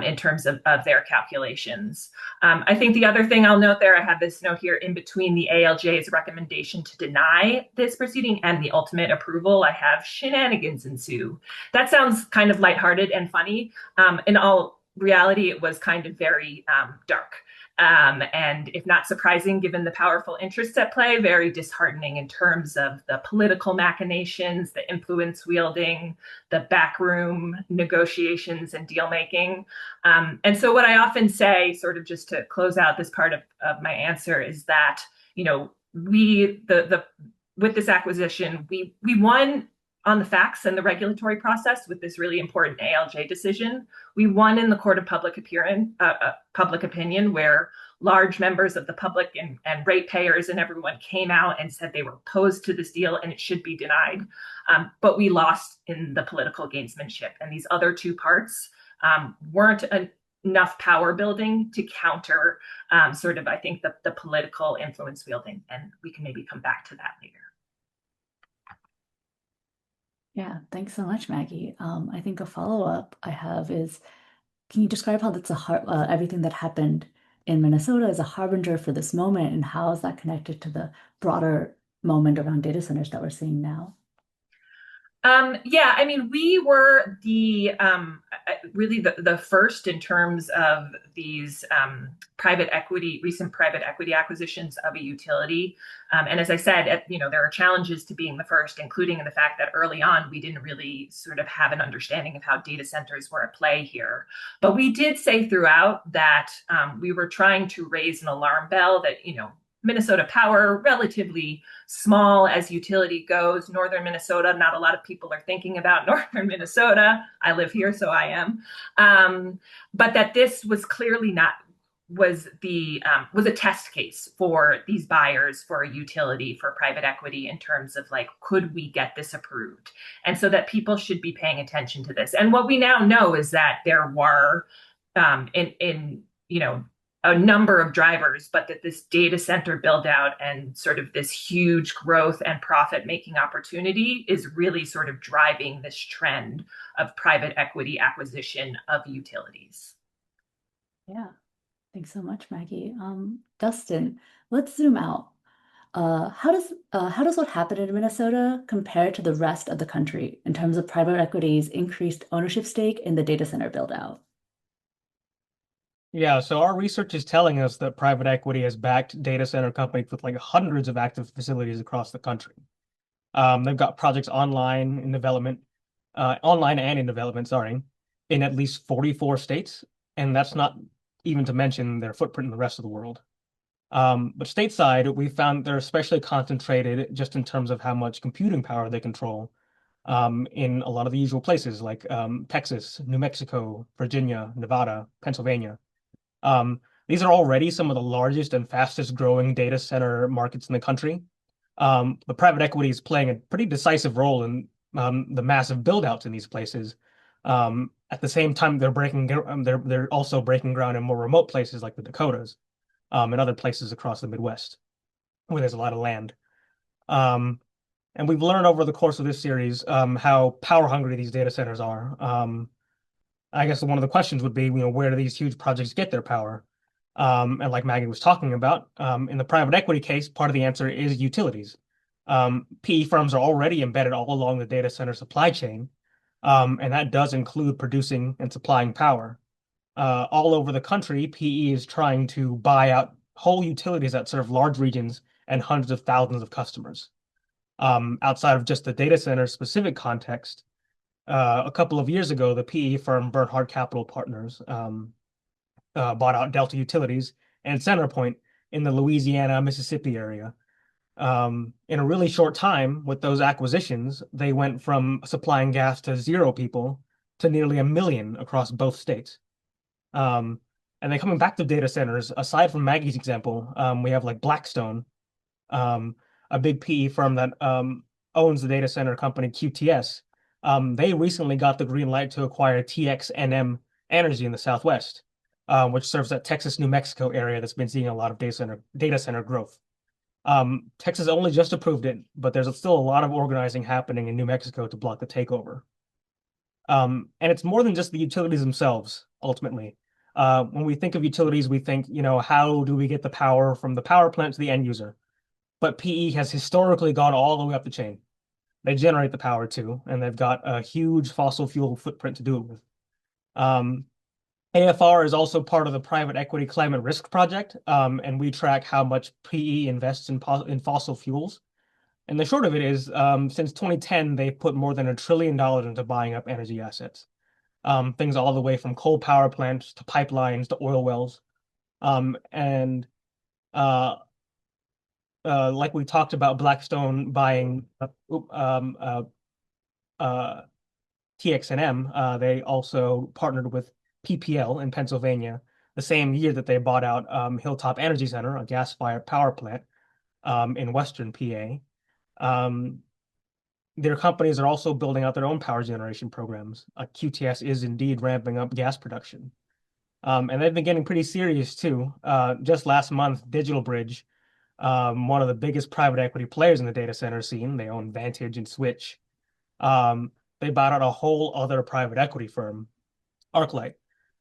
in terms of their calculations. I think the other thing I'll note there, I have this note here in between the ALJ's recommendation to deny this proceeding and the ultimate approval, I have shenanigans ensue. That sounds kind of lighthearted and funny. In all reality, it was kind of very dark. And if not surprising, given the powerful interests at play, very disheartening in terms of the political machinations, the influence wielding, the backroom negotiations and deal making. And so what I often say, sort of just to close out this part of my answer, is that, with this acquisition, we won on the facts and the regulatory process with this really important ALJ decision. We won in the court of public opinion, where large members of the public and ratepayers and everyone came out and said they were opposed to this deal and it should be denied. But we lost in the political gamesmanship. And these other two parts weren't enough power building to counter sort of, I think, the political influence wielding. And we can maybe come back to that later. Yeah, thanks so much, Maggie. I think a follow-up I have is, can you describe how that's everything that happened in Minnesota is a harbinger for this moment, and how is that connected to the broader moment around data centers that we're seeing now? Yeah, I mean, we were the really the first in terms of these recent private equity acquisitions of a utility. And as I said, there are challenges to being the first, including in the fact that early on we didn't really sort of have an understanding of how data centers were at play here. But we did say throughout that we were trying to raise an alarm bell that, Minnesota Power, relatively small as utility goes. Northern Minnesota, not a lot of people are thinking about Northern Minnesota. I live here, so I am. But that this was clearly not was a test case for these buyers for a utility for private equity in terms of like, could we get this approved? And so that people should be paying attention to this. And what we now know is that there were in a number of drivers, but that this data center build out and sort of this huge growth and profit making opportunity is really sort of driving this trend of private equity acquisition of utilities. Yeah, thanks so much, Maggie. Dustin, let's zoom out. How does what happened in Minnesota compare to the rest of the country in terms of private equity's increased ownership stake in the data center build out? Yeah, so our research is telling us that private equity has backed data center companies with like hundreds of active facilities across the country. They've got projects online and in development, sorry, in at least 44 states, and that's not even to mention their footprint in the rest of the world. But stateside, we found they're especially concentrated just in terms of how much computing power they control in a lot of the usual places like Texas, New Mexico, Virginia, Nevada, Pennsylvania. These are already some of the largest and fastest growing data center markets in the country. The private equity is playing a pretty decisive role in the massive build outs in these places. At the same time, they're also breaking ground in more remote places like the Dakotas, and other places across the Midwest where there's a lot of land. And we've learned over the course of this series how power hungry these data centers are. I guess one of the questions would be, where do these huge projects get their power? And like Maggie was talking about, in the private equity case, part of the answer is utilities. PE firms are already embedded all along the data center supply chain, and that does include producing and supplying power. All over the country, PE is trying to buy out whole utilities that serve large regions and hundreds of thousands of customers. Outside of just the data center specific context, a couple of years ago, the PE firm Bernhard Capital Partners bought out Delta Utilities and CenterPoint in the Louisiana, Mississippi area. In a really short time, with those acquisitions, they went from supplying gas to 0 people to nearly 1 million across both states. And then coming back to data centers, aside from Maggie's example, we have like Blackstone, a big PE firm that owns the data center company QTS. They recently got the green light to acquire TXNM Energy in the Southwest, which serves that Texas, New Mexico area that's been seeing a lot of data center growth. Texas only just approved it, but there's still a lot of organizing happening in New Mexico to block the takeover. And it's more than just the utilities themselves, ultimately. When we think of utilities, we think, how do we get the power from the power plant to the end user? But PE has historically gone all the way up the chain. They generate the power too, and they've got a huge fossil fuel footprint to do it with. AFR is also part of the private equity climate risk project, and we track how much PE invests in fossil fuels. And the short of it is, since 2010, they've put more than $1 trillion into buying up energy assets. Things all the way from coal power plants to pipelines to oil wells. And like we talked about Blackstone buying TXNM, they also partnered with PPL in Pennsylvania the same year that they bought out Hilltop Energy Center, a gas-fired power plant in Western PA. Their companies are also building out their own power generation programs. QTS is indeed ramping up gas production. And they've been getting pretty serious too. Just last month, DigitalBridge, one of the biggest private equity players in the data center scene, they own Vantage and Switch. They bought out a whole other private equity firm, ArcLight.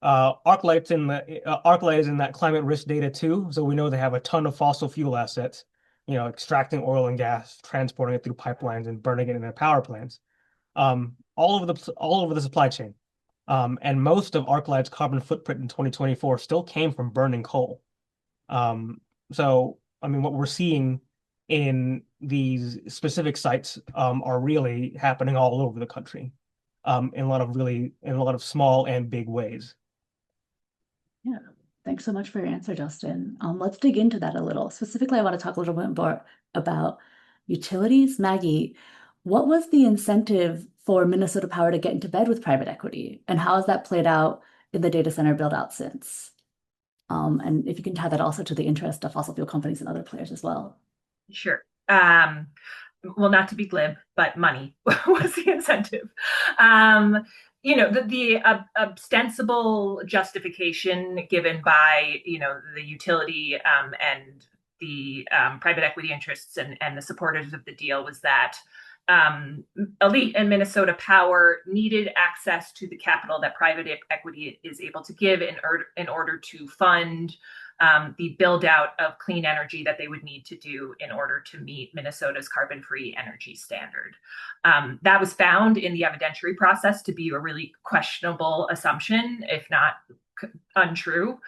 ArcLight is in that climate risk data too, so we know they have a ton of fossil fuel assets, extracting oil and gas, transporting it through pipelines and burning it in their power plants. all over the supply chain. And most of ArcLight's carbon footprint in 2024 still came from burning coal. So, I mean, what we're seeing in these specific sites are really happening all over the country, in a lot of small and big ways. Yeah, thanks so much for your answer, Justin. Let's dig into that a little. Specifically, I want to talk a little bit more about utilities. Maggie, what was the incentive for Minnesota Power to get into bed with private equity, and how has that played out in the data center build out since? And if you can tie that also to the interest of fossil fuel companies and other players as well. Sure. Well, not to be glib, but money was the incentive. The ostensible justification given by, the utility and the private equity interests and the supporters of the deal was that Elite and Minnesota Power needed access to the capital that private equity is able to give in order to fund the build out of clean energy that they would need to do in order to meet Minnesota's carbon-free energy standard. That was found in the evidentiary process to be a really questionable assumption, if not untrue.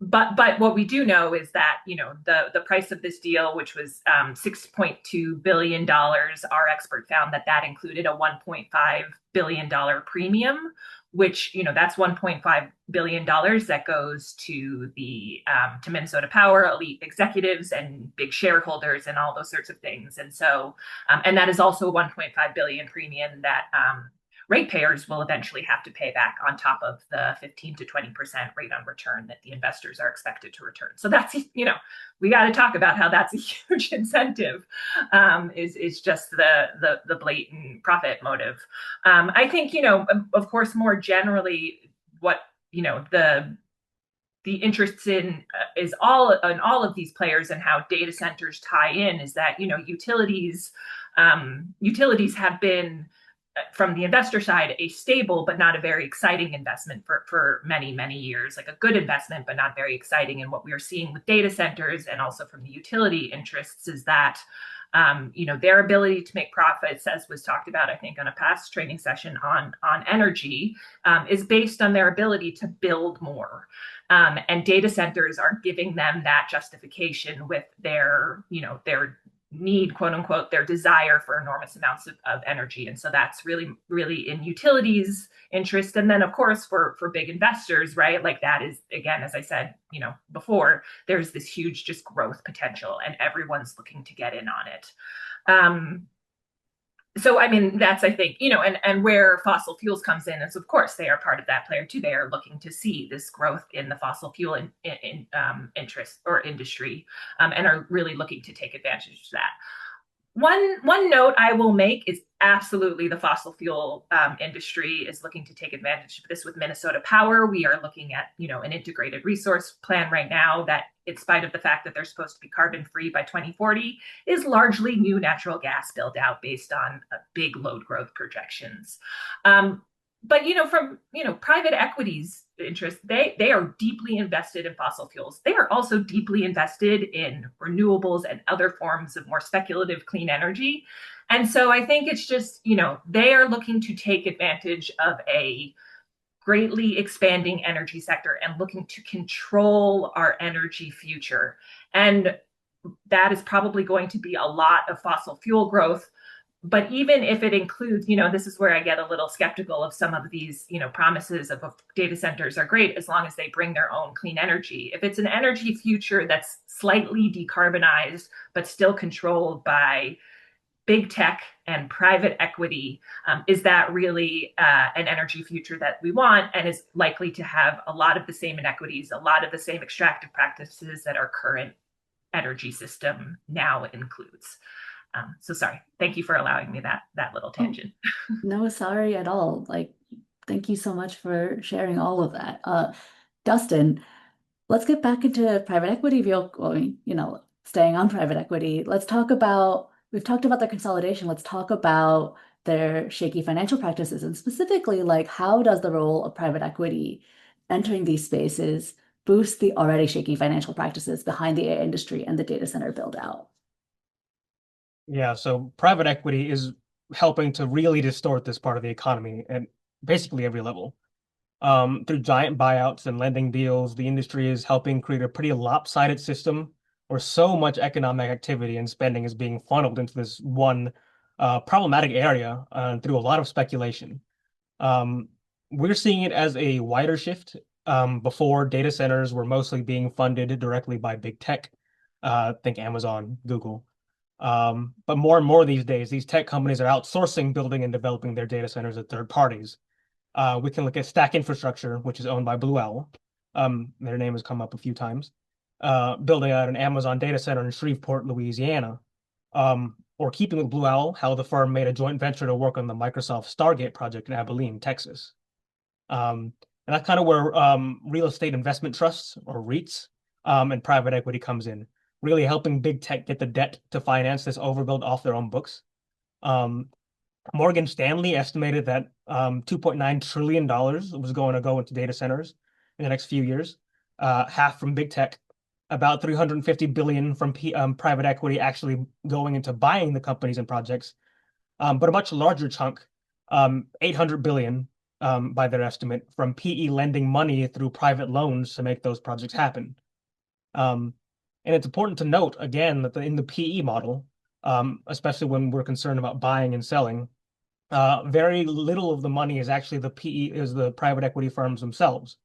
But what we do know is that, the price of this deal, which was $6.2 billion, our expert found that included a $1.5 billion premium, which, that's $1.5 billion that goes to to Minnesota Power, Elite executives and big shareholders and all those sorts of things. And so, and that is also a $1.5 billion premium that ratepayers will eventually have to pay back on top of the 15 to 20% rate on return that the investors are expected to return. So that's, we got to talk about how that's a huge incentive, is just the blatant profit motive. I think, of course, more generally, what, the interests in is all of these players and how data centers tie in is that, utilities have been, from the investor side, a stable but not a very exciting investment for many, many years, like a good investment, but not very exciting. And what we are seeing with data centers and also from the utility interests is that, their ability to make profits, as was talked about, I think, on a past training session on energy, is based on their ability to build more. And data centers are giving them that justification with their need, quote unquote, their desire for enormous amounts of energy. And so that's really, really in utilities interest. And then of course, for big investors, right? Like that is, again, as I said, before, there's this huge just growth potential and everyone's looking to get in on it. So, I mean, that's, I think, and where fossil fuels comes in is, of course, they are part of that player too. They are looking to see this growth in the fossil fuel interest or industry, and are really looking to take advantage of that. One note I will make is absolutely the fossil fuel industry is looking to take advantage of this with Minnesota Power. We are looking at, an integrated resource plan right now that, in spite of the fact that they're supposed to be carbon free by 2040, is largely new natural gas build out based on big load growth projections. But from private equity's interest, they are deeply invested in fossil fuels. They are also deeply invested in renewables and other forms of more speculative clean energy. And so I think it's just, they are looking to take advantage of a greatly expanding energy sector and looking to control our energy future. And that is probably going to be a lot of fossil fuel growth. But even if it includes, this is where I get a little skeptical of some of these, promises of data centers are great as long as they bring their own clean energy. If it's an energy future that's slightly decarbonized, but still controlled by big tech and private equity, is that really an energy future that we want and is likely to have a lot of the same inequities, a lot of the same extractive practices that our current energy system now includes? So sorry. Thank you for allowing me that little tangent. No, sorry at all. Thank you so much for sharing all of that. Dustin, let's get back into private equity staying on private equity. We've talked about their consolidation. Let's talk about their shaky financial practices, and specifically, how does the role of private equity entering these spaces boost the already shaky financial practices behind the AI industry and the data center build out? Yeah, so private equity is helping to really distort this part of the economy at basically every level. Through giant buyouts and lending deals, the industry is helping create a pretty lopsided system where so much economic activity and spending is being funneled into this one problematic area through a lot of speculation. Um, we're seeing it as a wider shift. Before, data centers were mostly being funded directly by big tech, think Amazon, Google. But more and more these days, these tech companies are outsourcing building and developing their data centers at third parties. We can look at Stack Infrastructure, which is owned by Blue Owl. Their name has come up a few times. Building out an Amazon data center in Shreveport, Louisiana. Or keeping with Blue Owl, how the firm made a joint venture to work on the Microsoft Stargate project in Abilene, Texas. And that's kind of where real estate investment trusts, or REITs, and private equity comes in, really helping big tech get the debt to finance this overbuild off their own books. Morgan Stanley estimated that $2.9 trillion was going to go into data centers in the next few years, half from big tech, about 350 billion from private equity actually going into buying the companies and projects, but a much larger chunk, 800 billion by their estimate, from PE lending money through private loans to make those projects happen. And it's important to note again that in the PE model, especially when we're concerned about buying and selling, very little of the money is actually the private equity firms themselves.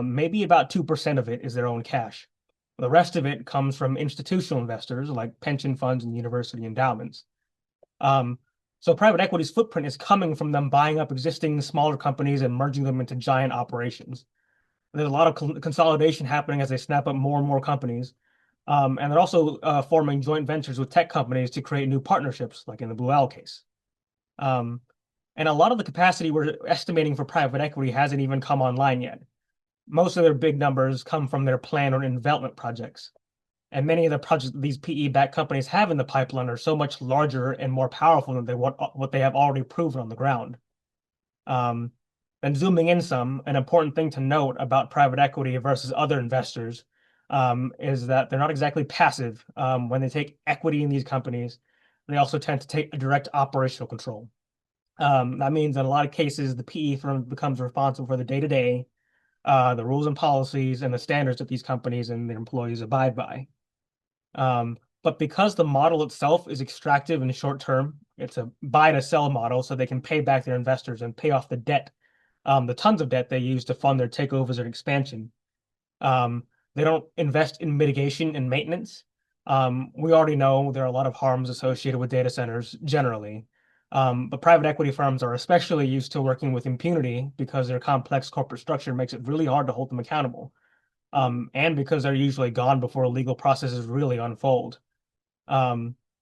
Maybe about 2% of it is their own cash. The rest of it comes from institutional investors like pension funds and university endowments. So private equity's footprint is coming from them buying up existing smaller companies and merging them into giant operations. There's a lot of consolidation happening as they snap up more and more companies. And they're also forming joint ventures with tech companies to create new partnerships, like in the Blue Owl case. And a lot of the capacity we're estimating for private equity hasn't even come online yet. Most of their big numbers come from their plan or development projects. And many of the projects these PE-backed companies have in the pipeline are so much larger and more powerful than what they have already proven on the ground. And zooming in some, an important thing to note about private equity versus other investors is that they're not exactly passive. When they take equity in these companies, they also tend to take a direct operational control. That means in a lot of cases, the PE firm becomes responsible for the day-to-day, the rules and policies, and the standards that these companies and their employees abide by. But because the model itself is extractive and short-term, it's a buy-to-sell model, so they can pay back their investors and pay off the debt, the tons of debt they use to fund their takeovers and expansion. They don't invest in mitigation and maintenance. We already know there are a lot of harms associated with data centers generally. But private equity firms are especially used to working with impunity because their complex corporate structure makes it really hard to hold them accountable. And because they're usually gone before legal processes really unfold.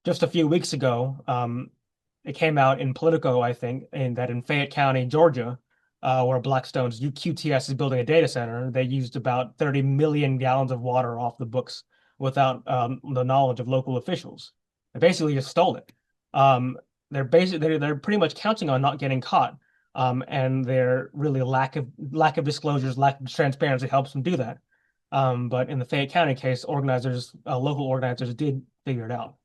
Just a few weeks ago, it came out in Politico, I think, that in Fayette County, Georgia, where Blackstone's QTS is building a data center, they used about 30 million gallons of water off the books without the knowledge of local officials. They basically just stole it. They're pretty much counting on not getting caught, and their really lack of disclosures, lack of transparency helps them do that. But in the Fayette County case, local organizers did figure it out.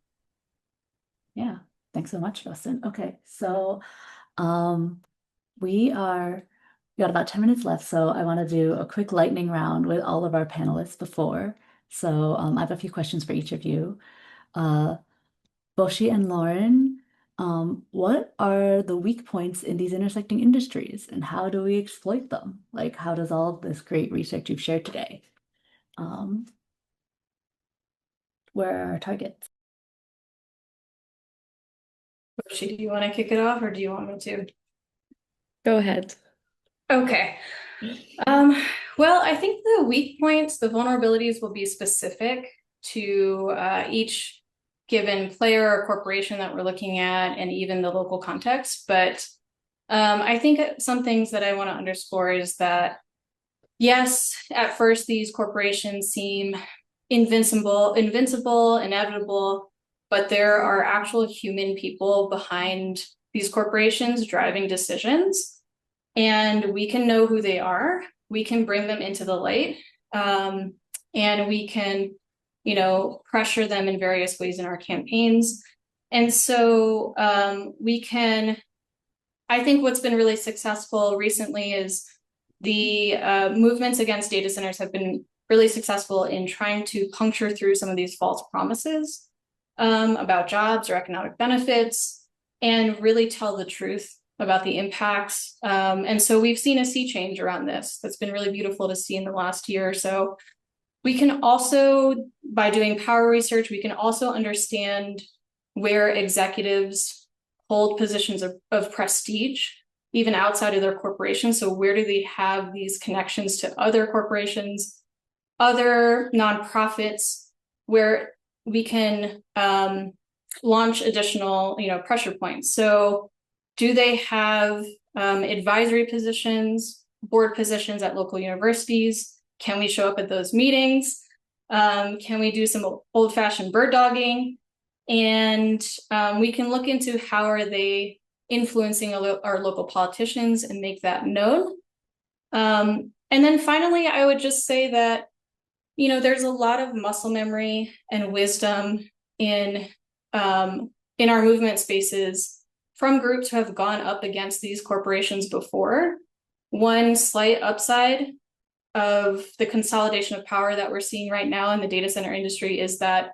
Yeah, thanks so much, Justin. Okay, so we got about 10 minutes left, so I want to do a quick lightning round with all of our panelists before. So I have a few questions for each of you. Boshi and Lauren, what are the weak points in these intersecting industries and how do we exploit them? Like, how does all of this great research you've shared today? Where are our targets? Boshi, do you want to kick it off or do you want me to? Go ahead. Okay. Well, I think the weak points, the vulnerabilities will be specific to each given player or corporation that we're looking at and even the local context. But I think some things that I want to underscore is that, yes, at first these corporations seem invincible, inevitable, but there are actual human people behind these corporations driving decisions. And we can know who they are. We can bring them into the light, and we can, pressure them in various ways in our campaigns. And so I think what's been really successful recently is the movements against data centers have been really successful in trying to puncture through some of these false promises about jobs or economic benefits and really tell the truth about the impacts. And so we've seen a sea change around this. That's been really beautiful to see in the last year or so. We can also, by doing power research, we can also understand where executives hold positions of prestige, even outside of their corporation. So where do they have these connections to other corporations, other nonprofits, where we can launch additional, pressure points. So do they have advisory positions, board positions at local universities? Can we show up at those meetings? Can we do some old-fashioned bird dogging? And we can look into how are they influencing our local politicians and make that known. And then finally, I would just say that, there's a lot of muscle memory and wisdom in our movement spaces from groups who have gone up against these corporations before. One slight upside of the consolidation of power that we're seeing right now in the data center industry is that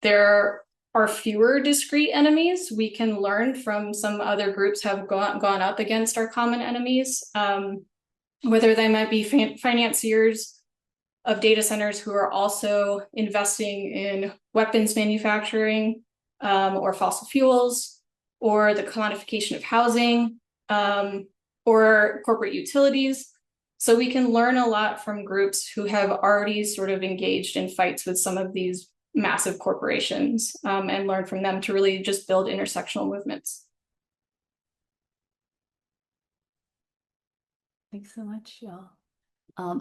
there are fewer discrete enemies. We can learn from some other groups have gone up against our common enemies, whether they might be financiers of data centers who are also investing in weapons manufacturing or fossil fuels, or the commodification of housing, or corporate utilities. So we can learn a lot from groups who have already sort of engaged in fights with some of these massive corporations and learn from them to really just build intersectional movements. Thanks so much, y'all.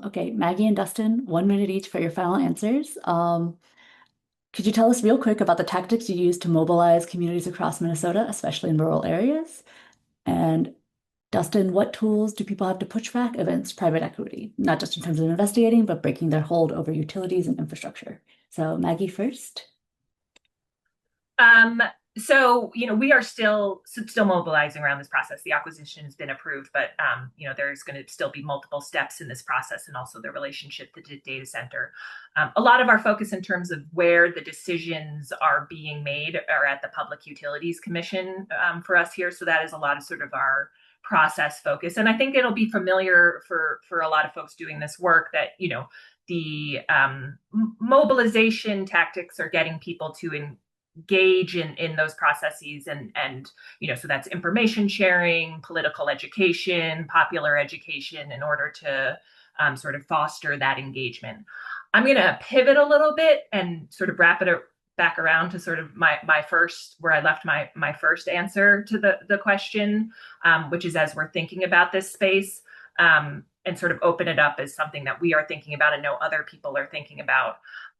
Okay, Maggie and Dustin, 1 minute each for your final answers. Could you tell us real quick about the tactics you use to mobilize communities across Minnesota, especially in rural areas? And Dustin, what tools do people have to push back against private equity? Not just in terms of investigating, but breaking their hold over utilities and infrastructure. So Maggie first. So, we are still mobilizing around this process. The acquisition has been approved, but, there's going to still be multiple steps in this process, and also the relationship to the data center. A lot of our focus in terms of where the decisions are being made are at the Public Utilities Commission for us here. So that is a lot of sort of our process focus. And I think it'll be familiar for a lot of folks doing this work that, the mobilization tactics are getting people to engage in those processes, and so that's information sharing, political education, popular education, in order to sort of foster that engagement. I'm going to pivot a little bit and sort of wrap it back around to sort of my first, where I left my first answer to the question, which is, as we're thinking about this space, and sort of open it up as something that we are thinking about and know other people are thinking about.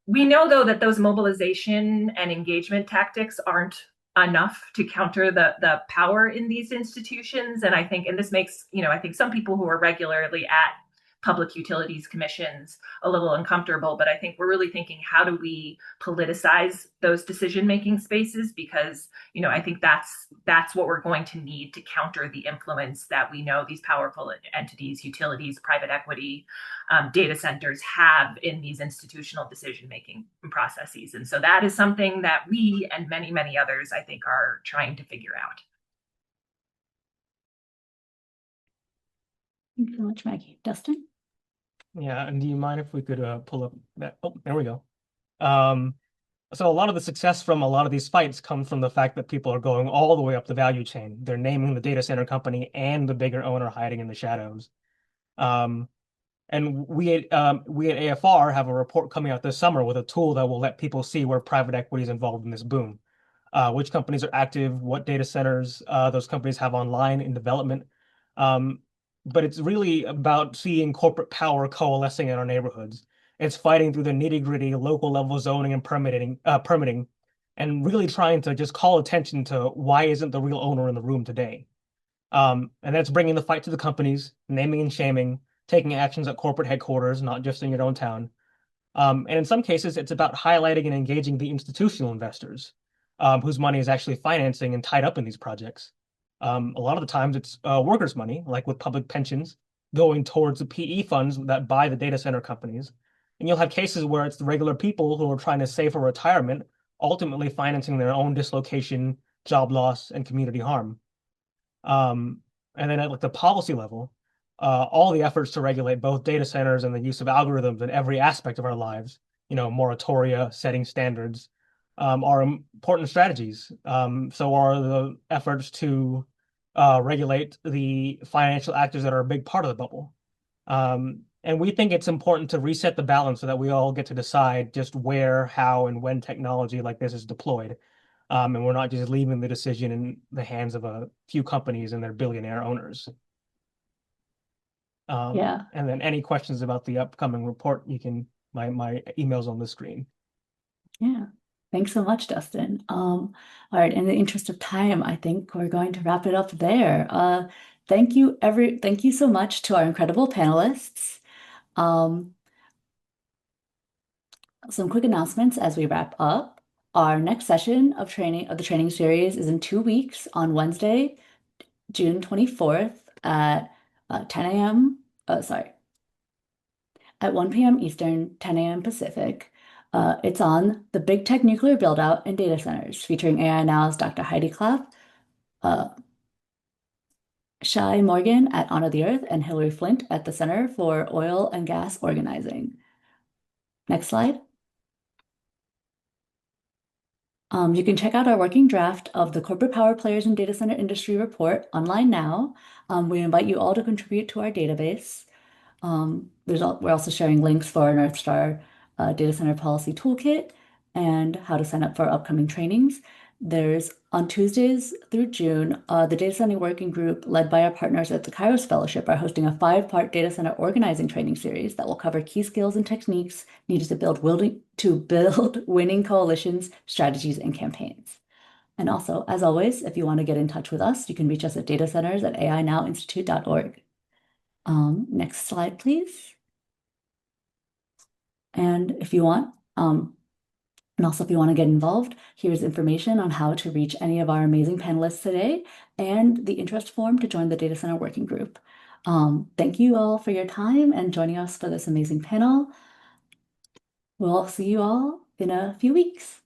We know, though, that those mobilization and engagement tactics aren't enough to counter the power in these institutions. And I think, and this makes, I think some people who are regularly at public utilities commissions a little uncomfortable, but I think we're really thinking, how do we politicize those decision-making spaces? Because, I think that's what we're going to need to counter the influence that we know these powerful entities, utilities, private equity, data centers have in these institutional decision-making processes. And so that is something that we and many, many others, I think, are trying to figure out. Thanks so much, Maggie. Dustin? Yeah, and do you mind if we could pull up that? Oh, there we go. So a lot of the success from a lot of these fights comes from the fact that people are going all the way up the value chain. They're naming the data center company and the bigger owner hiding in the shadows. And we at AFR have a report coming out this summer with a tool that will let people see where private equity is involved in this boom, which companies are active, what data centers those companies have online in development. But it's really about seeing corporate power coalescing in our neighborhoods. It's fighting through the nitty-gritty local level zoning and permitting, and really trying to just call attention to why isn't the real owner in the room today. And that's bringing the fight to the companies, naming and shaming, taking actions at corporate headquarters, not just in your own town. And in some cases, it's about highlighting and engaging the institutional investors. whose money is actually financing and tied up in these projects. A lot of the times it's workers' money, like with public pensions, going towards the PE funds that buy the data center companies. And you'll have cases where it's the regular people who are trying to save for retirement, ultimately financing their own dislocation, job loss, and community harm. And then at like the policy level, all the efforts to regulate both data centers and the use of algorithms in every aspect of our lives, moratoria, setting standards, are important strategies. So are the efforts to regulate the financial actors that are a big part of the bubble. And we think it's important to reset the balance so that we all get to decide just where, how, and when technology like this is deployed. And we're not just leaving the decision in the hands of a few companies and their billionaire owners. Yeah. And then any questions about the upcoming report, my email's on the screen. Yeah. Thanks so much, Dustin. All right, in the interest of time, I think we're going to wrap it up there. Thank you so much to our incredible panelists. Some quick announcements as we wrap up. Our next session of the training series is in 2 weeks on Wednesday, June 24th at 10 a.m. At 1 p.m. Eastern, 10 a.m. Pacific. It's on the Big Tech Nuclear Buildout and Data Centers, featuring AI Now's Dr. Heidi Clapp, Shai Morgan at Honor the Earth, and Hilary Flint at the Center for Oil and Gas Organizing. Next slide. You can check out our working draft of the Corporate Power Players in Data Center Industry report online now. We invite you all to contribute to our database. We're also sharing links for an EarthStar Data Center Policy Toolkit and how to sign up for our upcoming trainings. There's on Tuesdays through June, the Data Center Working Group, led by our partners at the Kairos Fellowship, are hosting a 5-part data center organizing training series that will cover key skills and techniques needed to build winning coalitions, strategies, and campaigns. And also, as always, if you want to get in touch with us, you can reach us at datacenters@ainowinstitute.org. Next slide, please. And if you want, and also if you want to get involved, here's information on how to reach any of our amazing panelists today and the interest form to join the Data Center Working Group. Thank you all for your time and joining us for this amazing panel. We'll see you all in a few weeks.